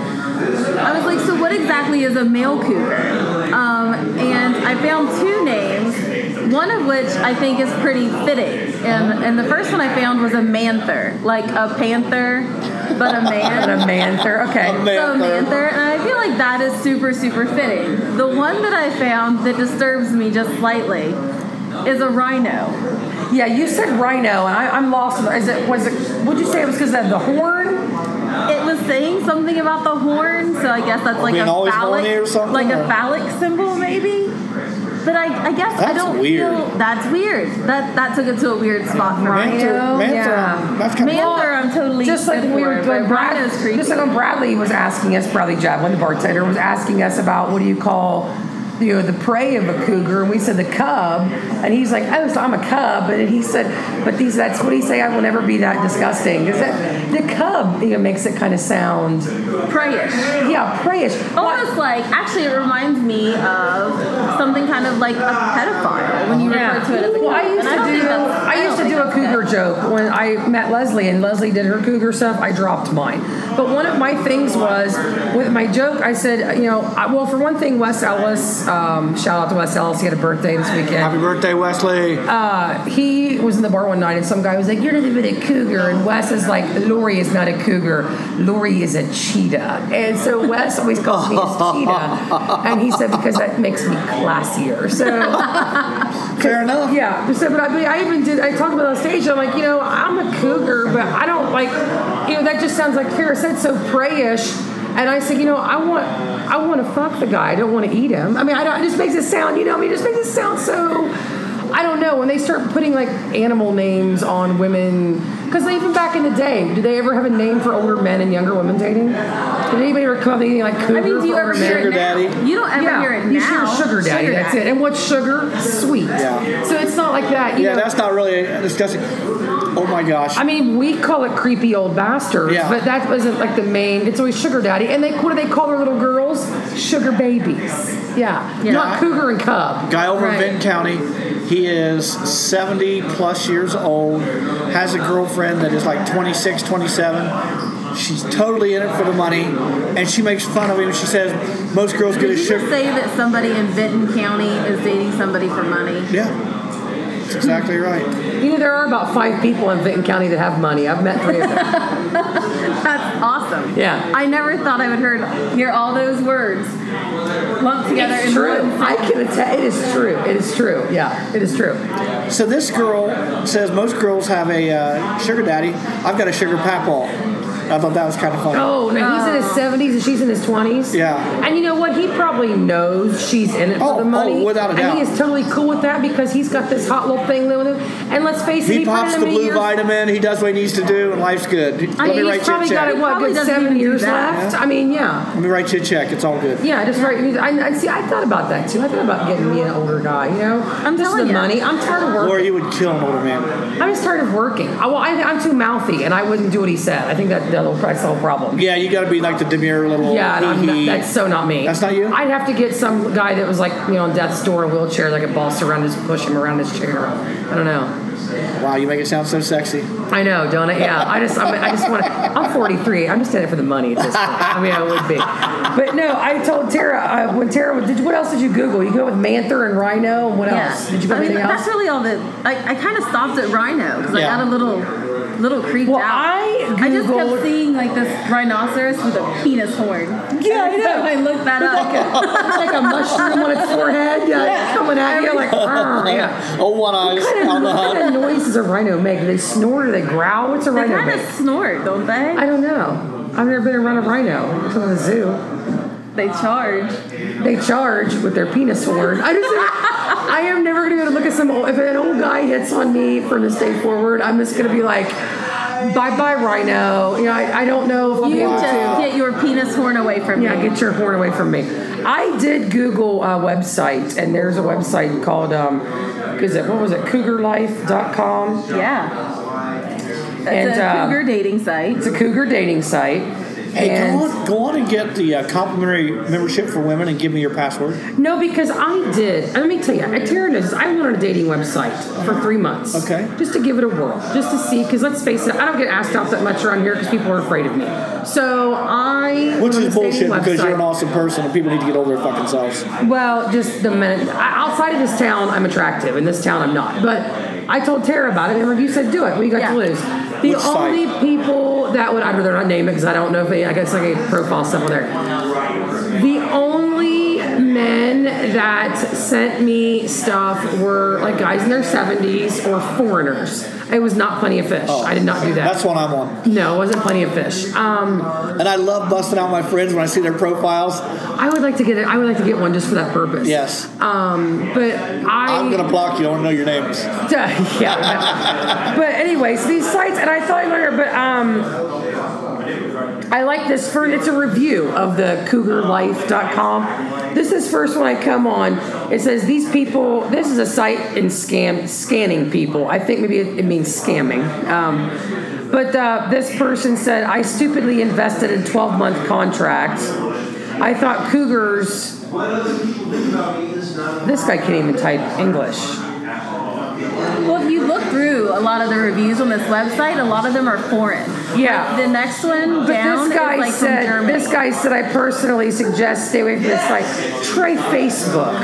I was like, so what exactly is a male cougar? And I found two names, one of which I think is pretty fitting. And the first one I found was a manther, like a panther, but a man. A manther, okay. So a manther, and I feel like that is super, super fitting. The one that I found that disturbs me just slightly is a rhino. Yeah, you said rhino, and I'm lost. What'd you say it was because of the horn? It was saying something about the horn, so I guess that's like a phallic, or something, like a phallic symbol, maybe. But I guess I That's don't weird. feel that's weird. That took it to a weird spot for me. That's kind of Manther, I'm totally just like good we for, were but when Rhino's creepy. just like when Bradley was asking us, Bradley Javelin, the bartender, was asking us about what do you call the prey of a cougar, and we said the cub, and he's like, oh, so I'm a cub, and he said, but that's what he say, I will never be that disgusting. Because the cub, makes it kind of sound Preyish. Yeah, preyish. Almost like, actually, it reminds me of something kind of like a pedophile when you refer to it as a cub. Well, I used to do a cougar joke when I met Leslie, and Leslie did her cougar stuff. I dropped mine. But one of my things was, with my joke, I said, well, for one thing, Wes Ellis, shout out to Wes Ellis, he had a birthday this weekend. Happy birthday, Wesley. He was in the bar one night, and some guy was like, you're nothing but a cougar. And Wes is like, Lori is not a cougar. Lori is a cheetah. And so Wes always calls me his cheetah. And he said, because that makes me classier. So fair enough. Yeah. So, but I talked about it on stage. I'm like, I'm a cougar, but I don't like, that just sounds like Kara said, so preyish. And I said, I want to fuck the guy. I don't want to eat him. I mean, it just makes it sound, it just makes it sound so, I don't know. When they start putting like animal names on women, because even back in the day, did they ever have a name for older men and younger women dating? Did anybody ever come up with anything like cougar? Do you ever hear it now? You don't ever hear it now. You hear sugar daddy. That's it. And what's sugar? Sweet. Yeah. So it's not like that. That's not really disgusting. Oh my gosh. I mean, we call it creepy old bastards, but that wasn't like the main. It's always sugar daddy. And what do they call their little girls? Sugar babies. Yeah. Not cougar and cub. Guy over in Benton County, he is 70 plus years old, has a girlfriend that is like 26, 27. She's totally in it for the money, and she makes fun of him. She says most girls get a sugar. Did you say that somebody in Benton County is dating somebody for money? Yeah. That's exactly right. There are about 5 people in Benton County that have money. I've met 3 of them. That's awesome. Yeah. I never thought I would hear all those words lumped together It's in true. one I can attest. It is true. It is true. Yeah, it is true. So this girl says most girls have a sugar daddy. I've got a sugar papaw. I thought that was kind of funny. Oh, no, he's in his 70s and she's in his 20s. Yeah. And you know what? He probably knows she's in it for the money. Oh, without a doubt. And he is totally cool with that because he's got this hot little thing with him. And let's face it, He pops the blue vitamin. He does what he needs to do, and life's good. He's probably got it, good 7 years left? I mean, yeah. Let me write you a check. It's all good. Yeah, just right. I thought about that too. I thought about getting me an older guy. I'm just telling the you. money. I'm tired of working. Or you would kill an older man. I'm just tired of working. I'm too mouthy, and I wouldn't do what he said. I think that's the whole problem. Yeah, you got to be like the demure little. Yeah, that's so not me. That's not you? I'd have to get some guy that was like, on death's door in a wheelchair, like a boss around, just push him around his chair. I don't know. Wow, you make it sound so sexy. I know, don't I? Yeah, I just want to. I'm 43. I'm just in it for the money at this point. I mean, I would be. But no, I told Tara when Tara, what else did you Google? You go with Manther and Rhino, and what else? Did you go anything else? That's really all that. I kind of stopped at Rhino because I got a little creeped out. I just kept seeing like this rhinoceros with a penis horn. Yeah, I know. I looked that up. It's like a mushroom on its forehead, coming at you like, yeah. Oh, one eyes on the What kind of noise does a rhino make? Do they snort or they growl? What's a rhino They kind make? of snort, don't they? I don't know. I've never been around a rhino. It's in the zoo. They charge. They charge with their penis horn. I am never going to go to look at if an old guy hits on me from this day forward, I'm just going to be like, bye-bye, rhino. I don't know if I'll be able to. Get your penis horn away from me. Yeah, get your horn away from me. I did Google a website, and there's a website called, cougarlife.com. Yeah. It's a cougar dating site. It's a cougar dating site. Hey, go on and get the complimentary membership for women and give me your password. No, because I did. Let me tell you, Tara knows this. I went on a dating website for 3 months. Okay. Just to give it a whirl. Just to see, because let's face it, I don't get asked out that much around here because people are afraid of me. So Which is bullshit because you're an awesome person and people need to get over their fucking selves. Well, just the minute. Outside of this town, I'm attractive. In this town, I'm not. But I told Tara about it, and you said do it. What do you got to lose? The only people that would, I'd rather not name it because I don't know if I guess like a profile stuff on there. The only men that sent me stuff were like guys in their 70s or foreigners. It was not Plenty of Fish. I did not do that. That's what I'm on. No, it wasn't Plenty of Fish. And I love busting out my friends when I see their profiles. I would like to get it. I would like to get one just for that purpose. Yes. But I'm going to block you. I want to know your names. Yeah. But anyways, these sites, and I thought later, but I like this for, it's a review of the cougarlife.com. This is first when I come on. It says these people, this is a site in scanning people. I think maybe it means scamming. But this person said, I stupidly invested in 12-month contracts. I thought cougars, this guy can't even type English. Well, if you look through a lot of the reviews on this website, a lot of them are foreign. Yeah. The next one down this guy is like said, from Germany. This guy said, I personally suggest stay away from this site. Try Facebook.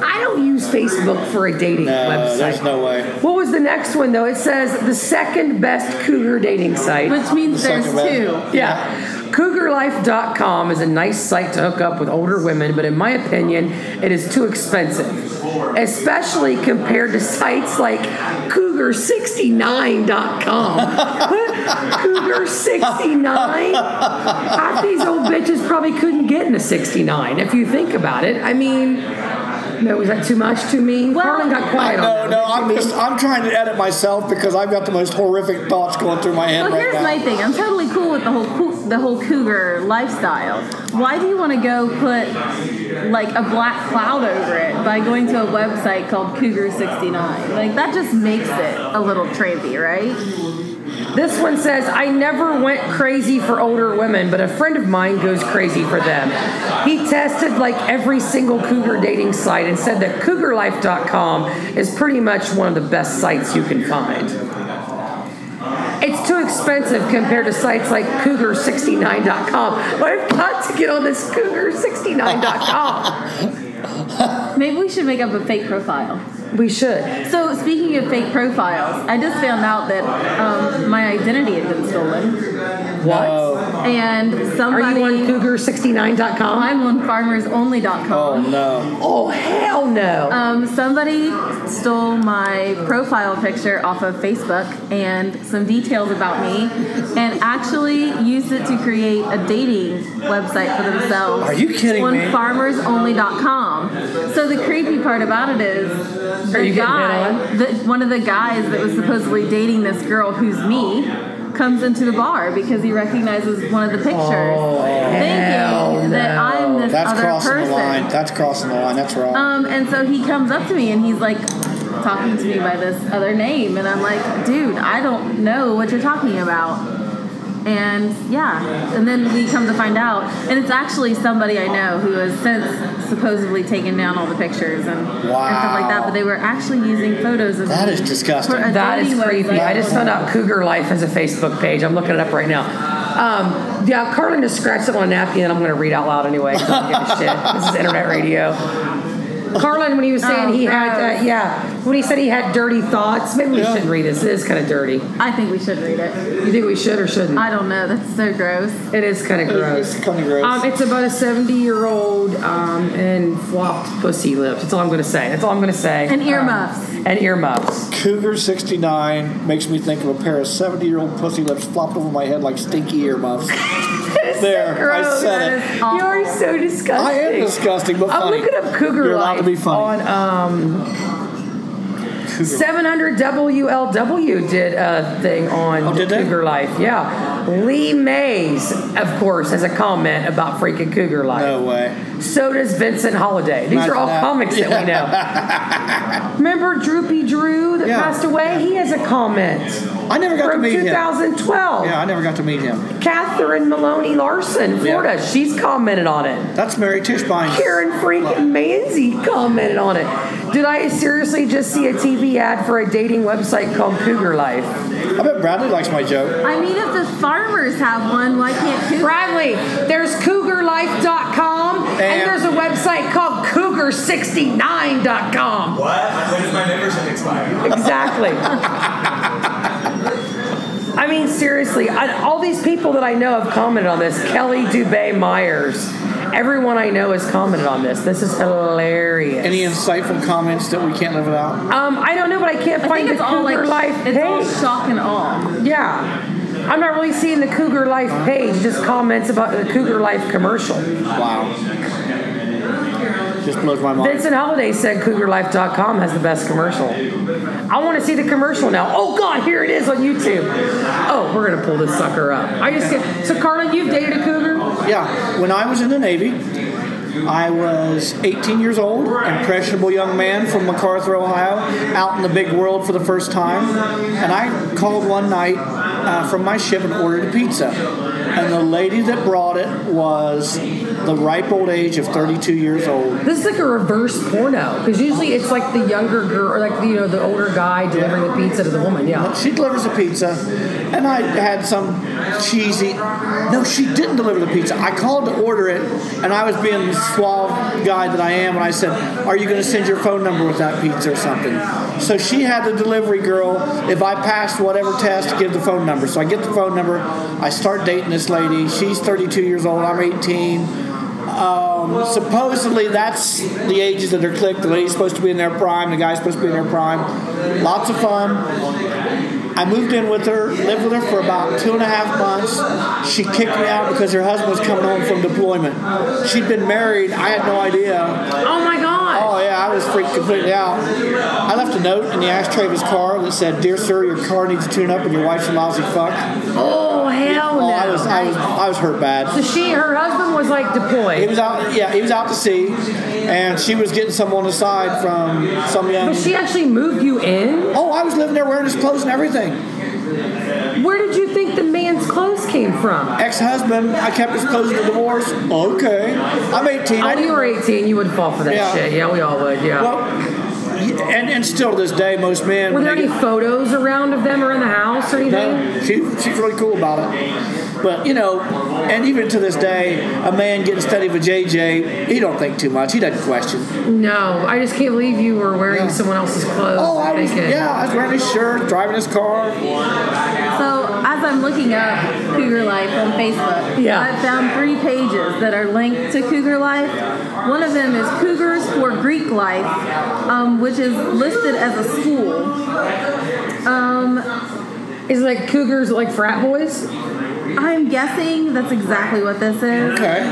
I don't use Facebook for a dating website. There's no way. What was the next one, though? It says the second best cougar dating site. Which means there's two. Yeah. Cougarlife.com is a nice site to hook up with older women, but in my opinion, it is too expensive. Especially compared to sites like Cougar69.com. Cougar69? Half these old bitches probably couldn't get in a 69 if you think about it. I mean, no, was that too much? Too mean? Well, Carlin got quiet on that. I'm trying to edit myself because I've got the most horrific thoughts going through my head Well, right here's now. my thing. I'm totally cool with the whole cougar lifestyle. Why do you want to go put like a black cloud over it by going to a website called Cougar69? Like that just makes it a little trampy, right? This one says, I never went crazy for older women, but a friend of mine goes crazy for them. He tested like every single cougar dating site and said that cougarlife.com is pretty much one of the best sites you can find. It's too expensive compared to sites like cougar69.com. I've got to get on this cougar69.com. Maybe we should make up a fake profile. We should. So speaking of fake profiles, I just found out that my identity had been stolen. What? And somebody... Are you on cougar69.com? I'm on farmersonly.com. Oh, no. Oh, hell no. Somebody stole my profile picture off of Facebook and some details about me and actually used it to create a dating website for themselves. Are you kidding on me? farmersonly.com. So the creepy part about it is one of the guys that was supposedly dating this girl who's me comes into the bar because he recognizes one of the pictures, thinking that I'm this other person. The line. That's crossing the line. That's wrong. And so he comes up to me and he's like talking to me by this other name, and I'm like, dude, I don't know what you're talking about. And yeah, and then we come to find out, and it's actually somebody I know who has since supposedly taken down all the pictures and stuff like that, but they were actually using photos of That me is disgusting. for a That is dating creepy. website. I just found out Cougar Life has a Facebook page. I'm looking it up right now. Yeah, Carlin just scratched it on a napkin, and I'm going to read out loud anyway. So I don't give a shit. This is internet radio. Carlin, when he was saying he had, when he said he had dirty thoughts, maybe we shouldn't read this. It is kind of dirty. I think we should read it. You think we should or shouldn't? I don't know. That's so gross. It is kind of gross. It's kind of gross. It's about a 70-year-old and flopped pussy lips. That's all I'm going to say. That's all I'm going to say. And earmuffs. And earmuffs. Cougar69 makes me think of a pair of 70-year-old pussy lips flopped over my head like stinky earmuffs. There, I said it. You are so disgusting. I am disgusting, but funny. I'm looking up Cougar You're allowed Life to be funny. on 700 WLW did a thing on did they? Cougar Life. Yeah. Lee Mays, of course, has a comment about freaking Cougar Life. No way. So does Vincent Holiday. These Imagine are all that. comics that we know. Remember Droopy Drew that passed away? He has a comment. I never got to From meet him. 2012. Yeah, I never got to meet him. Catherine Maloney Larson, Florida. Yeah. She's commented on it. That's Mary Tischbein. Karen freaking Manzi commented on it. Did I seriously just see a TV ad for a dating website called Cougar Life? I bet Bradley likes my joke. I mean, if the farmers have one, why can't Cougar? Bradley, there's cougarlife.com and there's a website called cougar69.com. What? When does my membership expire? Exactly. I mean, seriously, all these people that I know have commented on this. Kelly Dubé Myers. Everyone I know has commented on this. This is hilarious. Any insightful comments that we can't live without? I don't know, but I can't find the Cougar Life page. It's all shock and awe. Yeah. I'm not really seeing the Cougar Life page. Just comments about the Cougar Life commercial. Wow. Just blows my mind. Vincent Holiday said CougarLife.com has the best commercial. I want to see the commercial now. Oh, God, here it is on YouTube. Oh, we're going to pull this sucker up. So, Carlin, you've dated a cougar? Yeah. When I was in the Navy, I was 18 years old, impressionable young man from MacArthur, Ohio, out in the big world for the first time. And I called one night from my ship and ordered a pizza. And the lady that brought it was the ripe old age of 32 years old. This is like a reverse porno, because usually it's like the younger girl, or like the older guy delivering the pizza to the woman. Yeah, she delivers the pizza, and I had some cheesy. No, she didn't deliver the pizza. I called to order it, and I was being the suave guy that I am, and I said, "Are you going to send your phone number with that pizza or something?" So she had the delivery girl, if I passed whatever test, give the phone number. So I get the phone number. I start dating this lady. She's 32 years old. I'm 18. Supposedly that's the ages that are clicked. The lady's supposed to be in their prime. The guy's supposed to be in their prime. Lots of fun. I moved in with her, lived with her for about 2.5 months. She kicked me out because her husband was coming home from deployment. She'd been married. I had no idea. Oh, my God. Oh, yeah, I was freaked completely out. I left a note in the ashtray of his car that said, "Dear sir, your car needs a tune-up and your wife's a lousy fuck." Oh, hell no. I was hurt bad. So her husband was like deployed. He was out to sea, and she was getting some on the side from some young. But she actually moved you in? Oh, I was living there wearing his clothes and everything. Where did you think the man's clothes came from? Ex-husband. I kept his clothes in the divorce. Okay. I'm 18. Oh, you were 18. You would fall for that shit. Yeah, we all would. Yeah. Well, and still to this day, most men. Were there any photos around of them around the house or anything? No, she's really cool about it. But, and even to this day, a man getting steady with JJ, he don't think too much. He doesn't question. No, I just can't believe you were wearing someone else's clothes. Oh, I was wearing his shirt, driving his car. So, as I'm looking up Cougar Life on Facebook, I've found 3 pages that are linked to Cougar Life. One of them is Cougars for Greek Life, which is listed as a school. Is it like Cougars like frat boys? I'm guessing that's exactly what this is. Okay.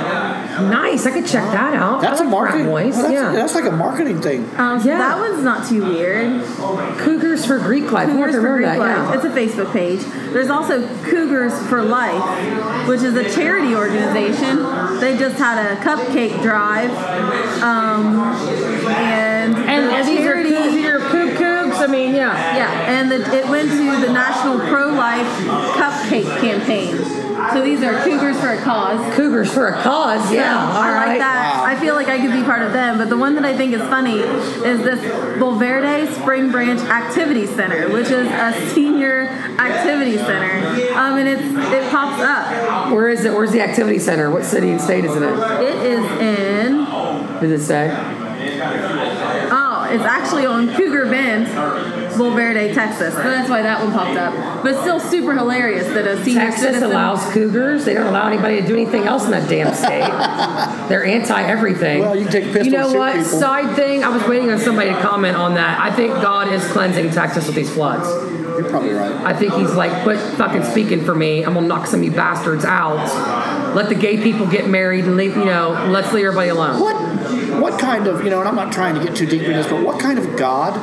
Nice. I could check that out. That's a marketing. Voice. That's like a marketing thing. So that one's not too weird. Cougars for Greek Life. Cougars for Greek Life. It's a Facebook page. There's also Cougars for Life, which is a charity organization. They just had a cupcake drive, and these are Cougs. I mean, and it went to the National Pro-Life Cupcake Campaign. So these are Cougars for a Cause. Cougars for a Cause, yeah. I like that. Wow. I feel like I could be part of them. But the one that I think is funny is this Bulverde Spring Branch Activity Center, which is a senior activity center. And it pops up. Where is it? Where's the activity center? What city and state is it in? It is in... Does it say? Oh, it's actually on Cougar Bend, Bulverde, Texas. So that's why that one popped up. But still super hilarious that a senior Texas citizen allows cougars. They don't allow anybody to do anything else in that damn state. They're anti-everything. Well, you can take a pistol and shoot what? people. Side thing, I was waiting on somebody to comment on that. I think God is cleansing Texas with these floods. You're probably right. I think he's like, quit fucking speaking for me. I'm going to knock some of you bastards out. Let the gay people get married and leave, let's leave everybody alone. What kind of, and I'm not trying to get too deep in this, but what kind of God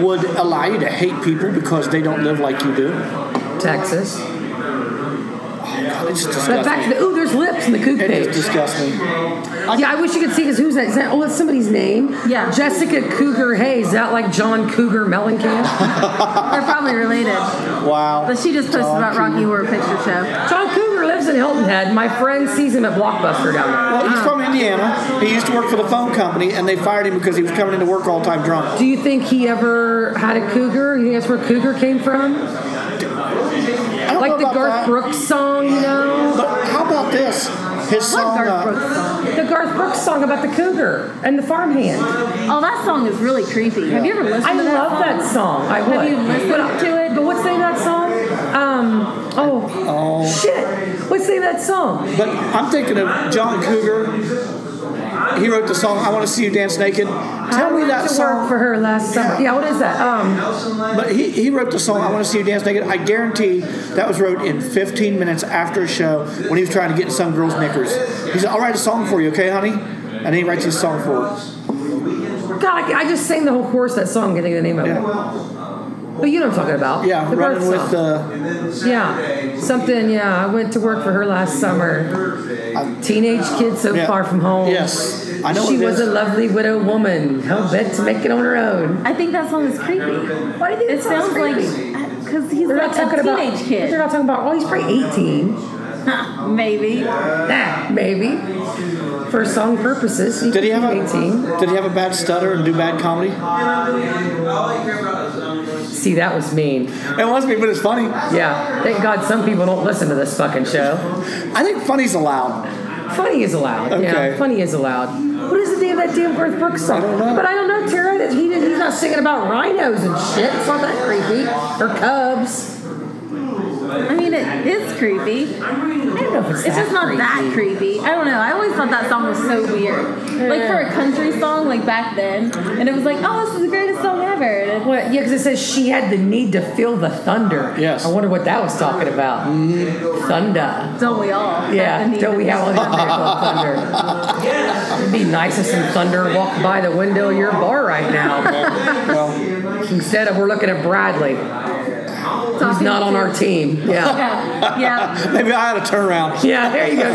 would allow you to hate people because they don't live like you do? Texas. Oh, God, it's disgusting. There's lips in the coop page. It is disgusting. I wish you could see, because who's that? That's somebody's name? Yeah. Jessica Cougar Hayes. Is that like John Cougar Mellencamp? They're probably related. Wow. But she just posted about Rocky Horror Picture Show. John Cougar lives in Hilton Head. My friend sees him at Blockbuster down there. Well, he's from Indiana. He used to work for the phone company, and they fired him because he was coming into work all the time drunk. Do you think he ever had a cougar? You think that's where Cougar came from? Like the Garth Brooks song, But how about this? His song, the Garth Brooks song about the cougar and the farmhand. Oh, that song is really creepy. Have you ever listened to that song? I love that song. I would. Have you listened to it? But what's the name of that song? Oh, shit. What's the name of that song? But I'm thinking of John Cougar. He wrote the song "I Want to See You Dance Naked." Tell me that song. Work for her last summer. Yeah, what is that? But he wrote the song "I Want to See You Dance Naked." I guarantee that was wrote in 15 minutes after a show when he was trying to get in some girl's knickers. He said, "I'll write a song for you, okay, honey?" And he writes his song for her. God, I just sang the whole chorus of that song, getting the name of it. But you know what I'm talking about. Yeah, the running birth song. with something. Yeah, I went to work for her last summer. Teenage kid so far from home. Yes, I know. She was a lovely widow woman, hell bent to make it on her own. I think that song is creepy. Why do you think It sounds like because he's they're like not talking a about teenage kid. They're not talking about. Oh, he's probably 18. Maybe. Maybe. For song purposes, Did he have 18. Did he have a bad stutter and do bad comedy? See, that was mean. It was me, but it's funny. Yeah. Thank God some people don't listen to this fucking show. I think funny's allowed. Funny is allowed. Okay. Yeah, funny is allowed. What is the name of that damn Garth Brooks song? I don't know. But I don't know, Tara, that he's not singing about rhinos and shit. It's not that creepy. Or cubs. I mean, it is creepy. I don't know if It's just not that creepy. I don't know. I always thought that song was so weird. Like for a country song, like back then, and it was like, oh, this is the greatest song ever. And What? Yeah, because it says she had the need to feel the thunder. Yes. I wonder what that was talking about. Thunder. don't we all? Yeah, don't we all have thunder? It'd be nice if some thunder walked by the window of your bar right now. Well, Instead of we're looking at Bradley. He's not on our team. Yeah. Yeah. maybe I had a turnaround. Yeah, there you go.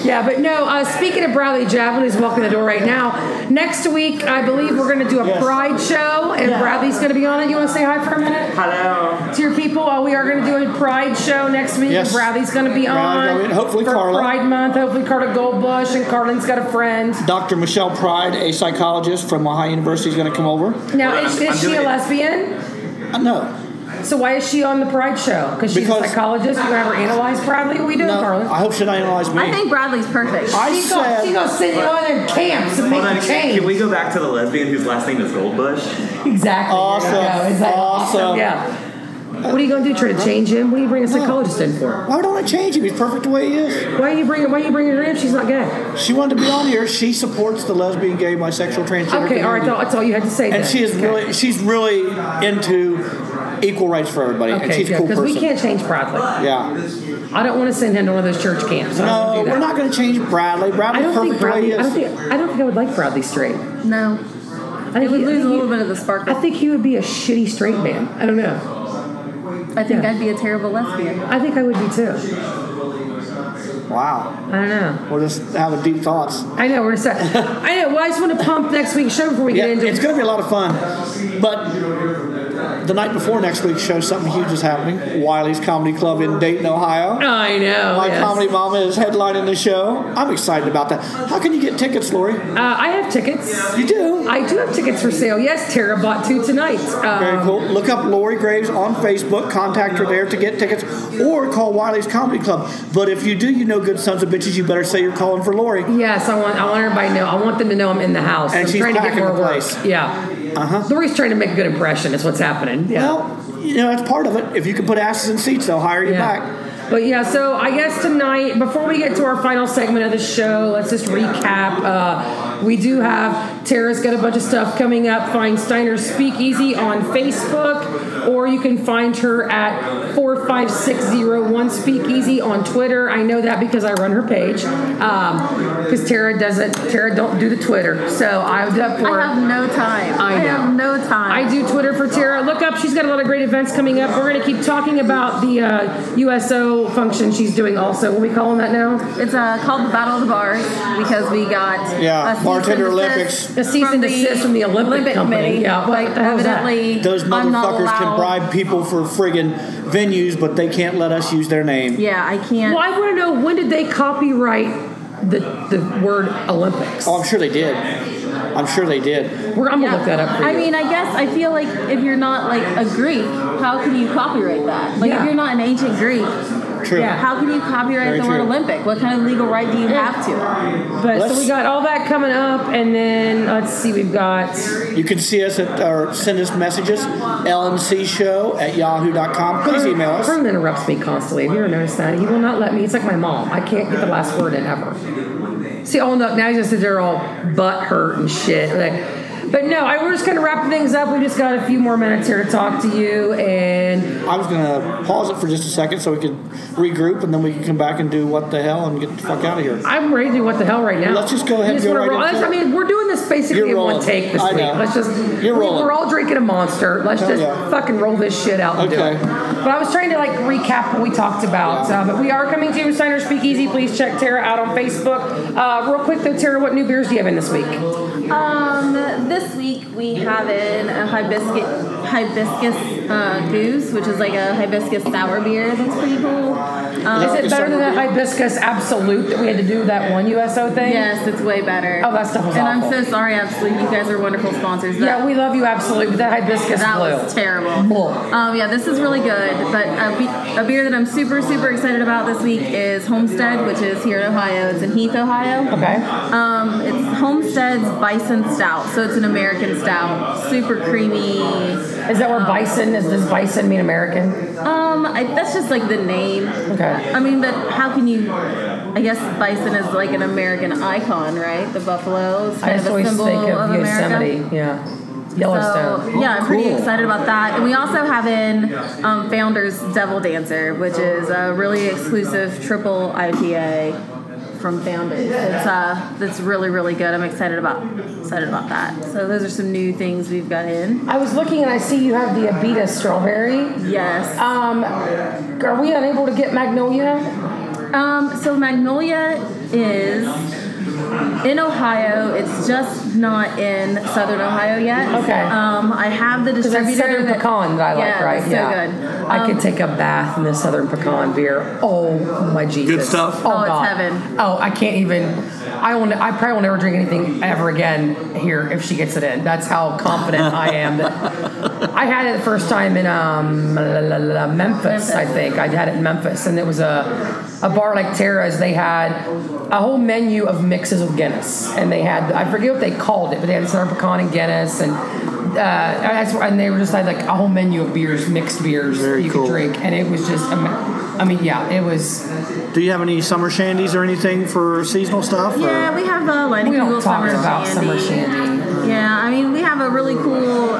Yeah, but no, speaking of Bradley Javelin, who's walking the door right now, next week, I believe we're going to do a Pride show, and Bradley's going to be on it. You want to say hi for a minute? Hello. To your people, we are going to do a Pride show next week, Yes. and Bradley's going to be Bradley's on. gonna be- hopefully for Carla. Pride Month. Hopefully Carla Goldbush, and Carlin's got a friend. Dr. Michelle Pride, a psychologist from Ohio University, is going to come over. Now, Well, is I'm she doing a it. lesbian? No. So why is she on the Pride show? Because she's a Because- psychologist. You ever analyze Bradley? What are we doing, No, Carlin? I hope she didn't analyze me. I think Bradley's perfect. I She's going said, to send you on in camps and Hold make on, you change. can we go back to the lesbian whose last name is Goldbush? Exactly. Awesome. There you go. Is that Awesome. Yeah. What are you going to do? Try to change him? What are you bringing a psychologist in for? why don't I change him? He's perfect the way he is. Why are you bringing her in if she's not gay? She wanted to be on here. She supports the lesbian, gay, bisexual, transgender Okay, all right. community. That's all you had to say. And then. she is Okay. she's really into equal rights for everybody. And Okay, she's a cool because person. we can't change Bradley. Yeah. I don't want to send him to one of those church camps. I don't No, wanna do that. we're not going to change Bradley. I Bradley's don't think perfect the way he Bradley. is. I don't think I would like Bradley straight. No. I think It would he- lose a little bit of the sparkle. I think he would be a shitty straight man. I don't know. I think yeah. I'd be a terrible lesbian. I think I would be too. Wow. I don't know. We're just having deep thoughts. I know we're set. I know. Well, I just want to pump next week's show before we Yeah, get into it's going to be a lot of fun. But the night before next week's show, something huge is happening. Wiley's Comedy Club in Dayton, Ohio. I know. My yes. comedy mama is headlining the show. I'm excited about that. How can you get tickets, Lori? I have tickets. You do? I do have tickets for sale. Yes, Tara bought 2 tonight. Very cool. Look up Lori Graves on Facebook. Contact her there to get tickets, or call Wiley's Comedy Club. But if you do, you know, good sons of bitches, you better say you're calling for Lori. Yes, I want everybody to know. I want them to know I'm in the house. And I'm she's trying to get packing more the work. place. Yeah. Lori's trying to make a good impression. That's what's happening. Yeah. Well, you know, that's part of it. If you can put asses in seats, they'll hire you back. But yeah, so I guess tonight, before we get to our final segment of the show, let's just recap. We do have, Tara's got a bunch of stuff coming up. Find Steiner's Speakeasy on Facebook, or you can find her at 45601 Speakeasy on Twitter. I know that because I run her page. Because Tara don't do the Twitter. So I was up for I have no time. I know. have no time. I do Twitter for Tara. Look up. She's got a lot of great events coming up. We're going to keep talking about the USO function she's doing also. What are we calling that now? It's called the Battle of the Bars because we got Yeah, a cease Bartender and Olympics. desist A cease and desist from the Olympic Company. Committee. Yeah, what Like the hell is that? evidently, Those I'm not motherfuckers can allowed- bribe people for friggin' venues, but they can't let us use their name. Yeah, I can't. Well, I want to know, when did they copyright the word Olympics? Oh, I'm sure they did. I'm sure they did. I'm going to look that up for you. I mean, I guess I feel like if you're not like a Greek, how can you copyright that? Like Yeah. if you're not an ancient Greek, True. Yeah. How can you copyright Very the word true. Olympic? What kind of legal right do you have to it? But so Let's- we got all that coming up, and then let's see, we've got. You can see us or send us messages, lncshow@yahoo.com. Please email us. Carlin interrupts me constantly. Have you ever noticed that? He will not let me. It's like my mom. I can't get the last word in ever. See, oh no, now he's just they're all butt hurt and shit. But no, we're just gonna wrap things up. We just got a few more minutes here to talk to you, and I was going to pause it for just a second so we could regroup, and then we can come back and do what the hell and get the fuck out of here. I'm ready to do what the hell right now. Let's just go ahead and You just go wanna right roll- into it. I mean, we're doing this basically You're in one rolling. take this I week. know. Let's just You're rolling. we're all drinking a Monster. Let's just yeah. fucking roll this shit out and do Okay. it. But I was trying to recap what we talked about. But we are coming to you with Steiner Speakeasy. Please check Tara out on Facebook. Real quick though, Tara, what new beers do you have in this week? This week we have in a hibiscus goose, which is like a hibiscus sour beer. That's pretty cool. Is it better than that hibiscus absolute that we had to do that one USO thing? Yes, it's way better. Oh, that stuff was And awful. I'm so sorry, Absolute. You guys are wonderful sponsors. Yeah, we love you absolute, but that hibiscus That blue. was terrible. Bull. Yeah, this is really good. But a beer that I'm super, super excited about this week is Homestead, which is here in Ohio. It's in Heath, Ohio. Okay. It's Homestead's Bison Stout. So it's an American stout. Super creamy. Is that where bison is? Does bison mean American? That's just like the name. Okay. I mean, but how can you? I guess bison is like an American icon, right? The buffalo is I kind just of a always symbol think of of America. Yosemite. Yeah. Yellowstone. So, yeah, I'm pretty cool. excited about that. And we also have in Founders Devil Dancer, which is a really exclusive triple IPA from Founders. That's really, really good. I'm excited about that. So those are some new things we've got in. I was looking and I see you have the Abita strawberry. Yes. Are we unable to get Magnolia? So Magnolia is in Ohio. It's just not in Southern Ohio yet. Okay. I have the Because that's distributor. Southern Pecan that I like, Yeah, right? it's so good. I could take a bath in the Southern Pecan beer. Oh my Jesus! Good stuff. Oh, it's God. heaven. Oh, I can't even. I probably will never drink anything ever again here if she gets it in. That's how confident I am. That I had it the first time in Memphis. I think I had it in Memphis, and it was a bar like Tara's. They had a whole menu of mixes of Guinness, and they had I forget what they called it, but they had Southern Pecan and Guinness, and they were just like a whole menu of beers, mixed beers Very you cool. could drink, and it was just. I mean, yeah, it was. Do you have any summer shandies or anything for seasonal stuff? or- Yeah, we have the Lightning We don't Kugel talk Summer about Shandy. summer shandy. Yeah, I mean, we have a really cool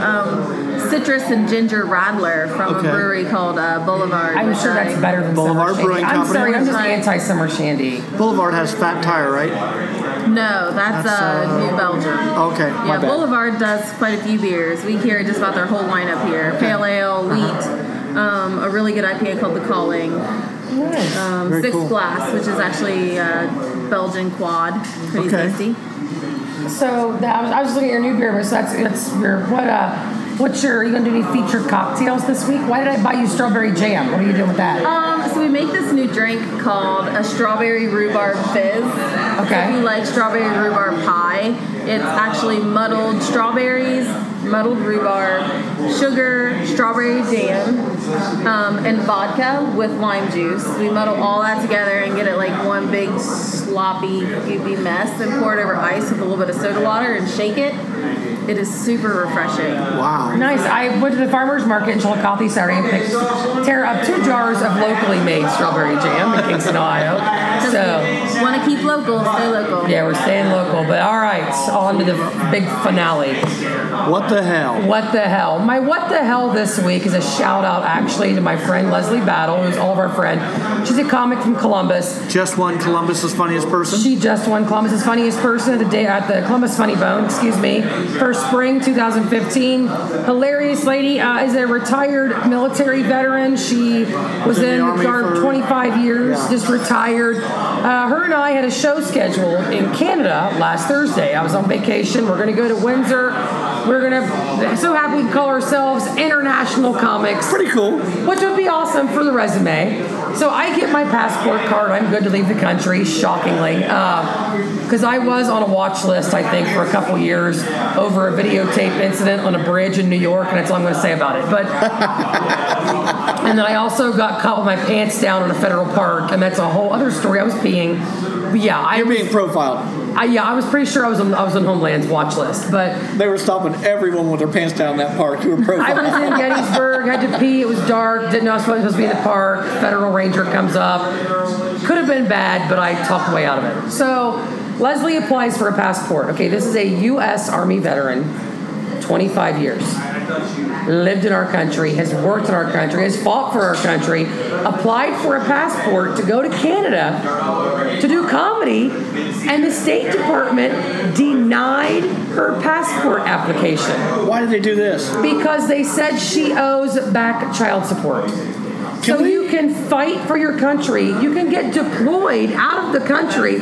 citrus and ginger rattler from Okay. a brewery called Boulevard. I'm which sure that's better than Boulevard summer Brewing shandy. I'm Company? sorry, I'm just Right. anti-summer shandy. Boulevard has Fat Tire, right? No, that's New Belgium. Okay, my Yeah, bad. Boulevard does quite a few beers. We carry just about their whole lineup here. Pale Ale, wheat, a really good IPA called The Calling, Very Six cool. Glass, which is actually Belgian quad. Pretty Okay. tasty. So I was looking at your new beer, but so that's your what's your? Are you gonna do any featured cocktails this week? Why did I buy you strawberry jam? What are you doing with that? So we make this new drink called a strawberry rhubarb fizz. Okay. If you like strawberry rhubarb pie, it's actually muddled strawberries, muddled rhubarb, sugar, strawberry jam, and vodka with lime juice. We muddle all that together and get it like one big sloppy, goopy mess, and pour it over ice with a little bit of soda water and shake it. It is super refreshing. Wow. Nice. I went to the farmer's market in Chillicothe Saturday and picked Tara up 2 jars of locally made strawberry jam in Kingston, Ohio. So Want to keep local, stay local. yeah, we're staying local. But all right, on to the big finale. What the hell? What the hell? My what the hell this week is a shout out actually to my friend Leslie Battle, who's all of our friend. She's a comic from Columbus. Just won Columbus's funniest person? She just won Columbus's funniest person at the Columbus Funny Bone, for spring 2015. Hilarious lady, is a retired military veteran. She was in the in the Army Guard for- 25 years, Yeah. just retired. Her and I had a show scheduled in Canada last Thursday. I was on vacation. We're going to go to Windsor. We're gonna so happy to call ourselves International Comics. Pretty cool. Which would be awesome for the resume. So I get my passport card. I'm good to leave the country, shockingly. Because I was on a watch list, I think, for a couple years over a videotape incident on a bridge in New York, and that's all I'm going to say about it. But and then I also got caught with my pants down in a federal park, and that's a whole other story. I was peeing. But yeah, You're being profiled. I was pretty sure I was on Homeland's watch list, but They were stopping everyone with their pants down in that park. You were profiled. I was in Gettysburg, had to pee, it was dark, didn't know I was supposed to be in the park, federal ranger comes up. Could have been bad, but I talked my way out of it. So Leslie applies for a passport. Okay, this is a U.S. Army veteran, 25 years. Lived in our country, has worked in our country, has fought for our country, applied for a passport to go to Canada to do comedy, and the State Department denied her passport application. Why did they do this? Because they said she owes back child support. So you can fight for your country, you can get deployed out of the country,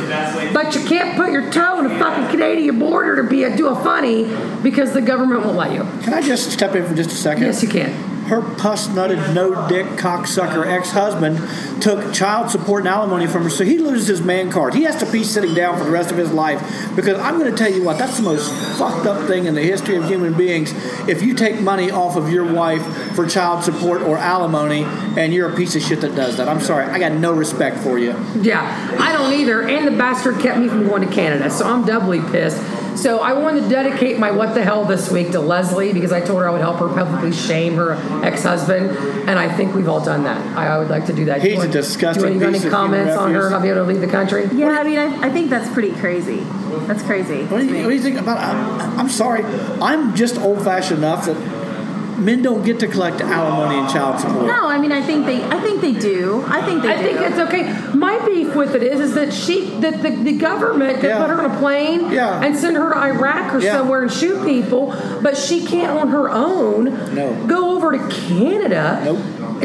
but you can't put your toe in a fucking Canadian border to do a funny because the government won't let you. Can I just step in for just a second? Yes, you can. Her puss-nutted, no-dick, cocksucker ex-husband took child support and alimony from her, so he loses his man card. He has to be sitting down for the rest of his life, because I'm going to tell you what, that's the most fucked up thing in the history of human beings. If you take money off of your wife for child support or alimony, and you're a piece of shit that does that. I'm sorry, I got no respect for you. Yeah, I don't either, and the bastard kept me from going to Canada, so I'm doubly pissed. So I wanted to dedicate my what the hell this week to Leslie, because I told her I would help her publicly shame her ex-husband, and I think we've all done that. I would like to do that. He's a disgusting do you piece any of comments human on her refuse. not being able to leave the country? Yeah, I mean, I think that's pretty crazy. That's crazy. What do you think about? I'm sorry, I'm just old-fashioned enough that men don't get to collect alimony and child support. No, I mean, I think they do. I think it's okay. My beef with it is that the government could put her on a plane and send her to Iraq or somewhere and shoot people, but she can't on her own go over to Canada,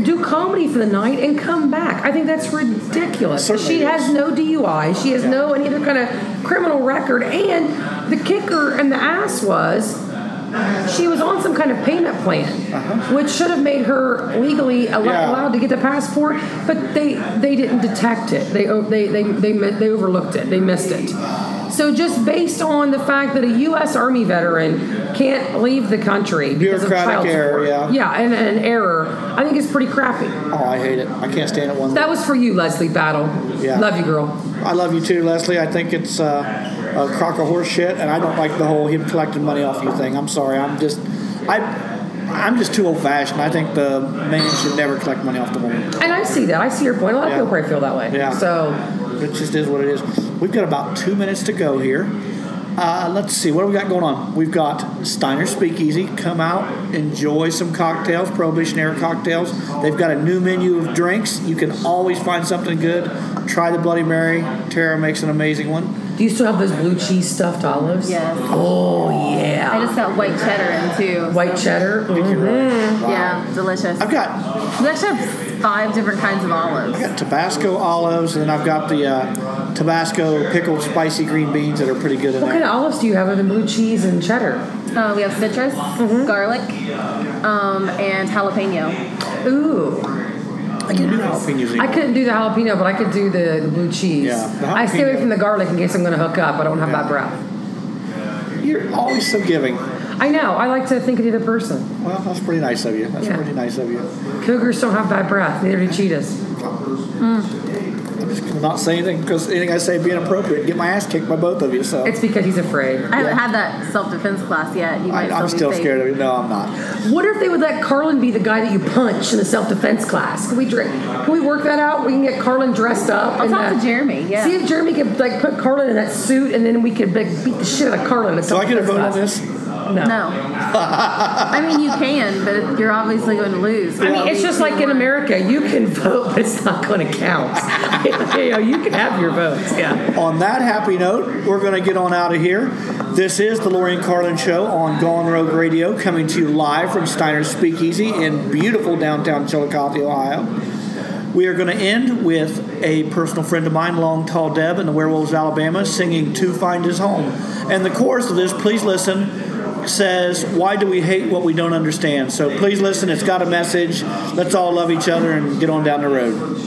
do comedy for the night, and come back. I think that's ridiculous. She has no DUI. She has no any other kind of criminal record, and the kicker and the ass was, she was on some kind of payment plan, which should have made her legally allowed to get the passport, but they didn't detect it. They overlooked it. They missed it. So just based on the fact that a U.S. Army veteran can't leave the country because of child support, and an error, I think it's pretty crappy. Oh, I hate it. I can't stand it one. That was for you, Leslie Battle. Yeah. Love you, girl. I love you too, Leslie. I think it's a crock of horse shit, and I don't like the whole him collecting money off you thing. I'm sorry. I'm just too old-fashioned. I think the man should never collect money off the woman. And I see that. I see your point. A lot of people probably feel that way. Yeah. So it just is what it is. We've got about 2 minutes to go here. Let's see. What do we got going on? We've got Steiner Speakeasy. Come out, enjoy some cocktails, Prohibition-era cocktails. They've got a new menu of drinks. You can always find something good. Try the Bloody Mary. Tara makes an amazing one. Do you still have those blue cheese stuffed olives? Yes. Oh, yeah. I just got white cheddar in too. White cheddar? Wow. Yeah, delicious. We actually have 5 different kinds of olives. I've got Tabasco olives, and then I've got the Tabasco pickled spicy green beans that are pretty good in there. What kind of olives do you have other than blue cheese and cheddar? We have citrus, garlic, and jalapeno. Ooh. I can't do jalapenos anymore. I couldn't do the jalapeno, but I could do the blue cheese. Yeah, I stay away from the garlic in case I'm going to hook up. I don't have bad breath. You're always so giving. I know. I like to think of the other person. Well, that's pretty nice of you. That's pretty nice of you. Cougars don't have bad breath. Neither do cheetahs. I'm just going to not say anything because anything I say would be inappropriate. Get my ass kicked by both of you. So it's because he's afraid. I haven't had that self-defense class yet. I'm still scared of you. No, I'm not. What if they would let Carlin be the guy that you punch in the self-defense class? Can we work that out? We can get Carlin dressed up. I'll talk to Jeremy. Yeah. See if Jeremy could put Carlin in that suit, and then we could beat the shit out of Carlin. Do I get a vote on this? No. I mean, you can, but you're obviously going to lose. I mean, it's just like in America. You can vote, but it's not going to count. You can have your votes. Yeah. On that happy note, we're going to get on out of here. This is the Lori and Carlin Show on Gone Rogue Radio, coming to you live from Steiner's Speakeasy in beautiful downtown Chillicothe, Ohio. We are going to end with a personal friend of mine, Long Tall Deb, in the Werewolves of Alabama, singing To Find His Home. And the chorus of this, please listen, says, why do we hate what we don't understand? So please listen. It's got a message. Let's all love each other and get on down the road.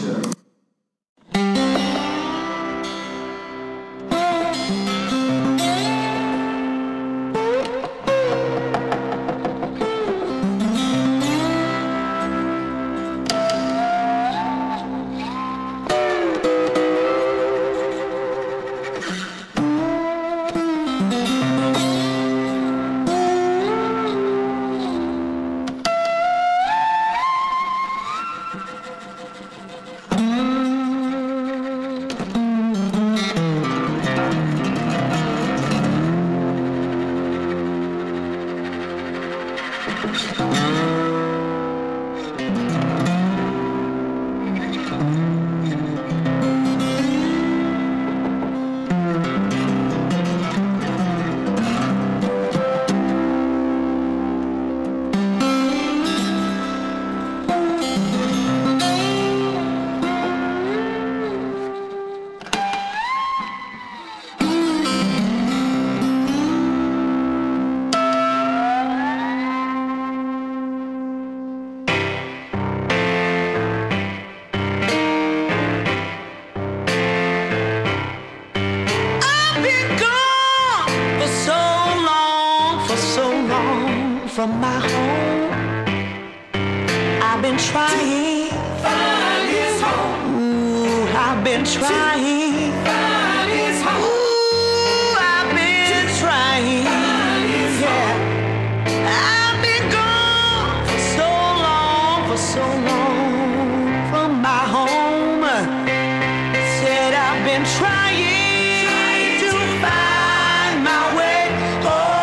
From my home, I've been trying to find his home. Ooh, I've been trying to find his home. Ooh, I've been trying. Yeah, I've been gone for so long from my home. Said I've been trying to find my way home.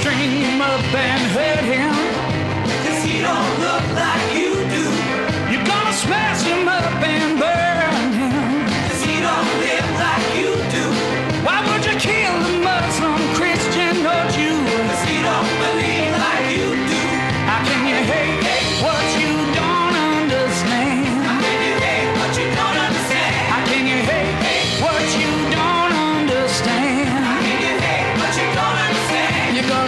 String him up and hurt him, 'cause he don't look like you do. You're gonna smash him up and burn him, 'cause he don't live like you do. Why would you kill a Muslim, Christian, or Jew? 'Cause he don't believe like you do. How can you hate what you don't understand? How can you hate what you don't understand? How can you hate what you don't understand? How can you hate what you don't understand? How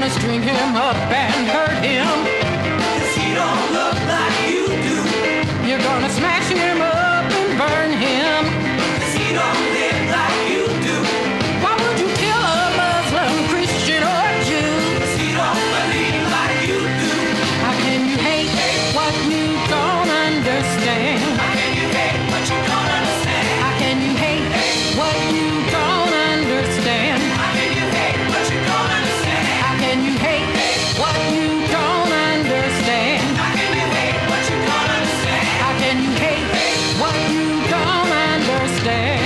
can you hate what you don't understand? How can you hate what you don't understand? How can you hate what you don't understand?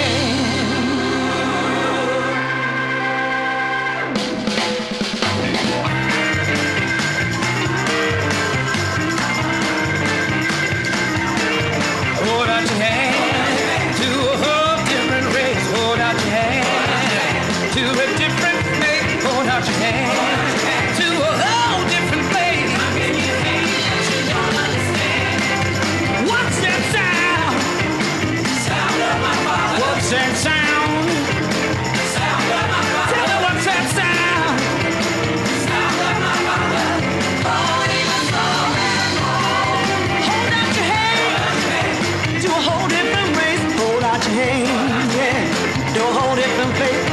Hold out your hand to a whole different race. Hold out your hand to a different faith. Hold out your hand to a whole different place. How can you hate what you don't understand? What's that sound? Sound of my father. What's that sound? Sound of my father. Tell me what's that sound? Sound of my father. Holy soul. Hold out your hand to a whole different race. Hold out your hand, yeah, to a whole different faith.